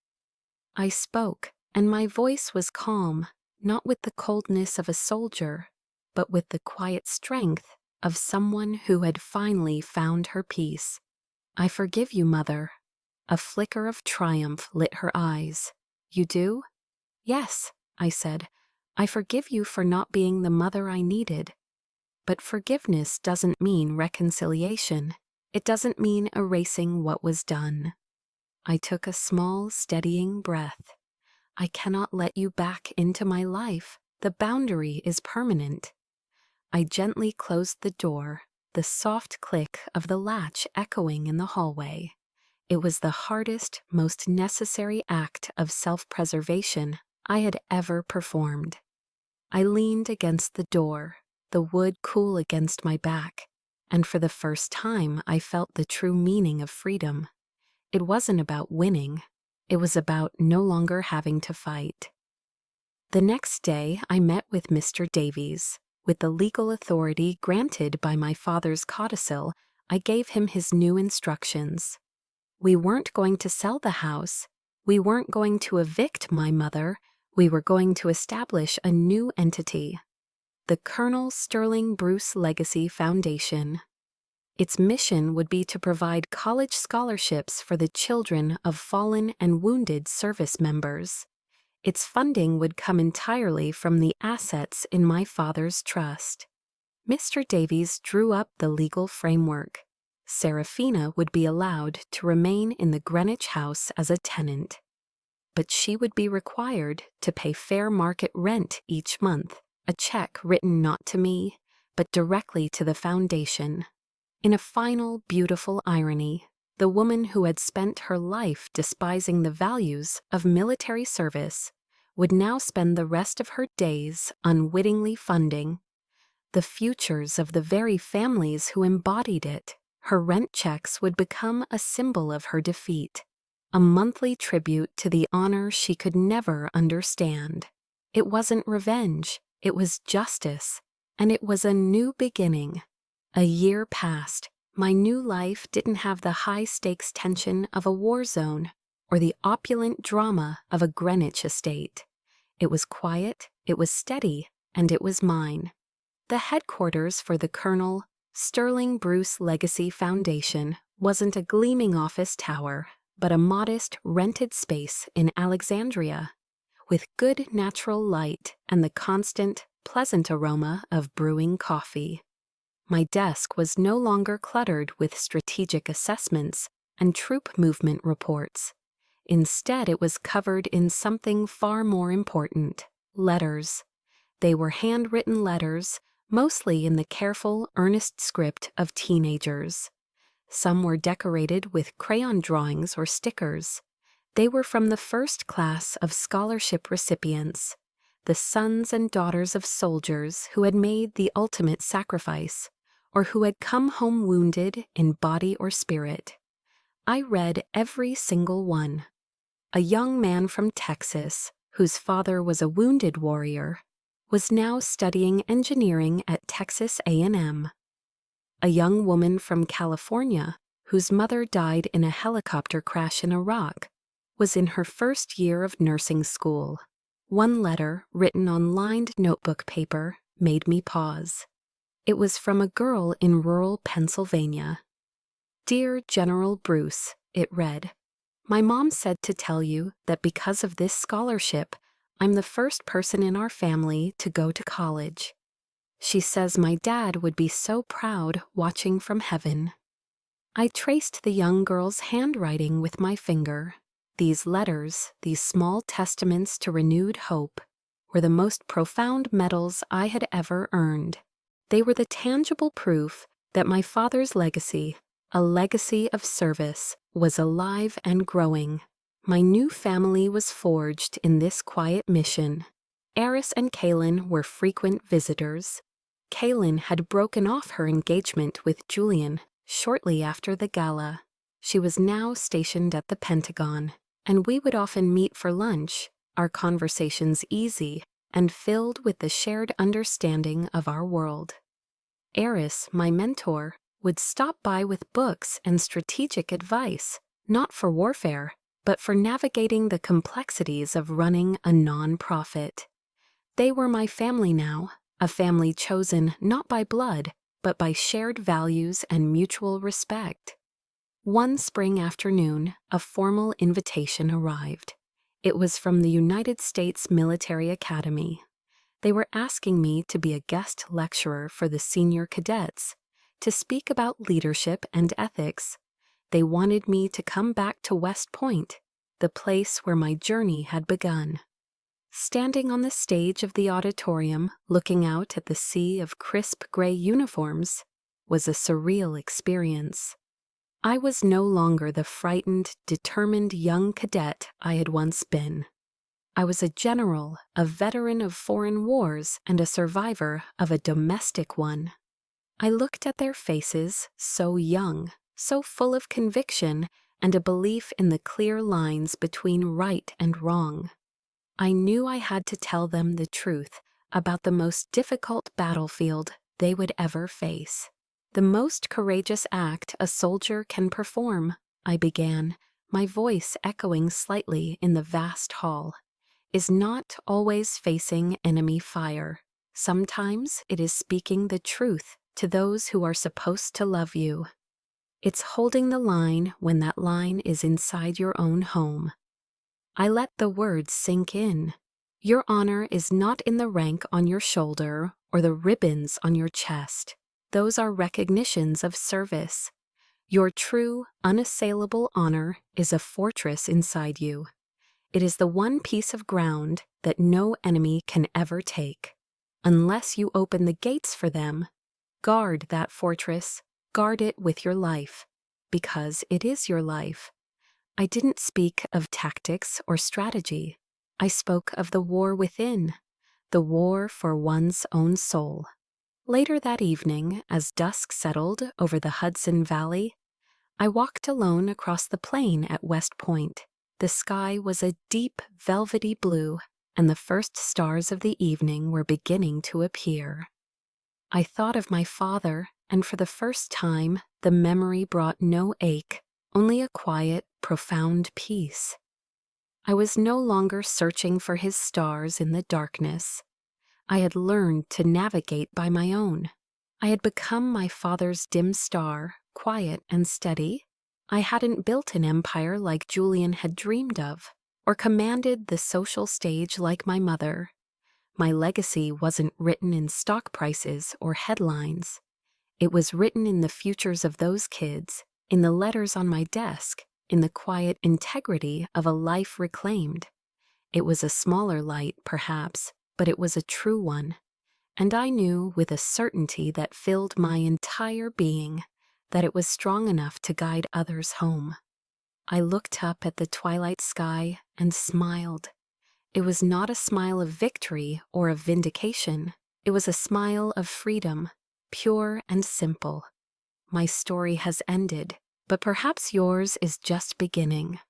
I spoke, and my voice was calm, not with the coldness of a soldier, but with the quiet strength of someone who had finally found her peace. "I forgive you, Mother." A flicker of triumph lit her eyes. "You do?" "Yes," I said. "I forgive you for not being the mother I needed." But forgiveness doesn't mean reconciliation. It doesn't mean erasing what was done. I took a small, steadying breath. I cannot let you back into my life. The boundary is permanent. I gently closed the door, the soft click of the latch echoing in the hallway. It was the hardest, most necessary act of self-preservation I had ever performed. I leaned against the door, the wood cool against my back, and for the first time I felt the true meaning of freedom. It wasn't about winning. It was about no longer having to fight. The next day I met with Mr. Davies. With the legal authority granted by my father's codicil, I gave him his new instructions. We weren't going to sell the house. We weren't going to evict my mother. We were going to establish a new entity, the Colonel Sterling Bruce Legacy Foundation. Its mission would be to provide college scholarships for the children of fallen and wounded service members. Its funding would come entirely from the assets in my father's trust. Mr. Davies drew up the legal framework. Serafina would be allowed to remain in the Greenwich house as a tenant, but she would be required to pay fair market rent each month, a check written not to me, but directly to the foundation. In a final, beautiful irony, the woman who had spent her life despising the values of military service would now spend the rest of her days unwittingly funding the futures of the very families who embodied it. Her rent checks would become a symbol of her defeat, a monthly tribute to the honor she could never understand. It wasn't revenge, it was justice, and it was a new beginning. A year passed. My new life didn't have the high-stakes tension of a war zone or the opulent drama of a Greenwich estate. It was quiet, it was steady, and it was mine. The headquarters for the Colonel Sterling Bruce Legacy Foundation wasn't a gleaming office tower, but a modest, rented space in Alexandria, with good natural light and the constant, pleasant aroma of brewing coffee. My desk was no longer cluttered with strategic assessments and troop movement reports. Instead, it was covered in something far more important: letters. They were handwritten letters, mostly in the careful, earnest script of teenagers. Some were decorated with crayon drawings or stickers. They were from the first class of scholarship recipients, the sons and daughters of soldiers who had made the ultimate sacrifice, or who had come home wounded in body or spirit. I read every single one. A young man from Texas, whose father was a wounded warrior, was now studying engineering at Texas A&M. A young woman from California, whose mother died in a helicopter crash in Iraq, was in her first year of nursing school. One letter, written on lined notebook paper, made me pause. It was from a girl in rural Pennsylvania. "Dear General Bruce," it read, "my mom said to tell you that because of this scholarship, I'm the first person in our family to go to college. She says my dad would be so proud watching from heaven." I traced the young girl's handwriting with my finger. These letters, these small testaments to renewed hope, were the most profound medals I had ever earned. They were the tangible proof that my father's legacy, a legacy of service, was alive and growing. My new family was forged in this quiet mission. Eris and Kaylin were frequent visitors. Kaylin had broken off her engagement with Julian shortly after the gala. She was now stationed at the Pentagon, and we would often meet for lunch, our conversations easy and filled with the shared understanding of our world. Eris, my mentor, would stop by with books and strategic advice, not for warfare, but for navigating the complexities of running a non-profit. They were my family now, a family chosen not by blood, but by shared values and mutual respect. One spring afternoon, a formal invitation arrived. It was from the United States Military Academy. They were asking me to be a guest lecturer for the senior cadets, to speak about leadership and ethics. They wanted me to come back to West Point, the place where my journey had begun. Standing on the stage of the auditorium, looking out at the sea of crisp gray uniforms, was a surreal experience. I was no longer the frightened, determined young cadet I had once been. I was a general, a veteran of foreign wars, and a survivor of a domestic one. I looked at their faces, so young, so full of conviction and a belief in the clear lines between right and wrong. I knew I had to tell them the truth about the most difficult battlefield they would ever face. The most courageous act a soldier can perform, I began, my voice echoing slightly in the vast hall, is not always facing enemy fire. Sometimes it is speaking the truth to those who are supposed to love you. It's holding the line when that line is inside your own home. I let the words sink in. Your honor is not in the rank on your shoulder or the ribbons on your chest. Those are recognitions of service. Your true, unassailable honor is a fortress inside you. It is the one piece of ground that no enemy can ever take. Unless you open the gates for them, guard that fortress, guard it with your life, because it is your life. I didn't speak of tactics or strategy. I spoke of the war within, the war for one's own soul. Later that evening, as dusk settled over the Hudson Valley, I walked alone across the plain at West Point. The sky was a deep, velvety blue, and the first stars of the evening were beginning to appear. I thought of my father, and for the first time, the memory brought no ache, only a quiet, profound peace. I was no longer searching for his stars in the darkness. I had learned to navigate by my own. I had become my father's dim star, quiet and steady. I hadn't built an empire like Julian had dreamed of, or commanded the social stage like my mother. My legacy wasn't written in stock prices or headlines. It was written in the futures of those kids, in the letters on my desk, in the quiet integrity of a life reclaimed. It was a smaller light, perhaps, but it was a true one. And I knew with a certainty that filled my entire being that it was strong enough to guide others home. I looked up at the twilight sky and smiled. It was not a smile of victory or of vindication. It was a smile of freedom, pure and simple. My story has ended, but perhaps yours is just beginning.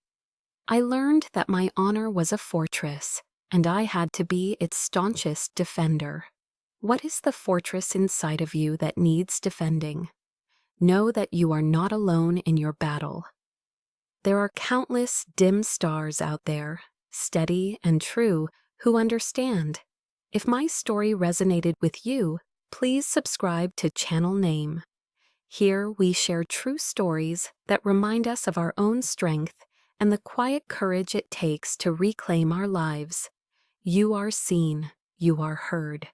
I learned that my honor was a fortress, and I had to be its staunchest defender. What is the fortress inside of you that needs defending? Know that you are not alone in your battle. There are countless dim stars out there, steady and true, who understand. If my story resonated with you, please subscribe to Channel Name. Here we share true stories that remind us of our own strength and the quiet courage it takes to reclaim our lives. You are seen, you are heard.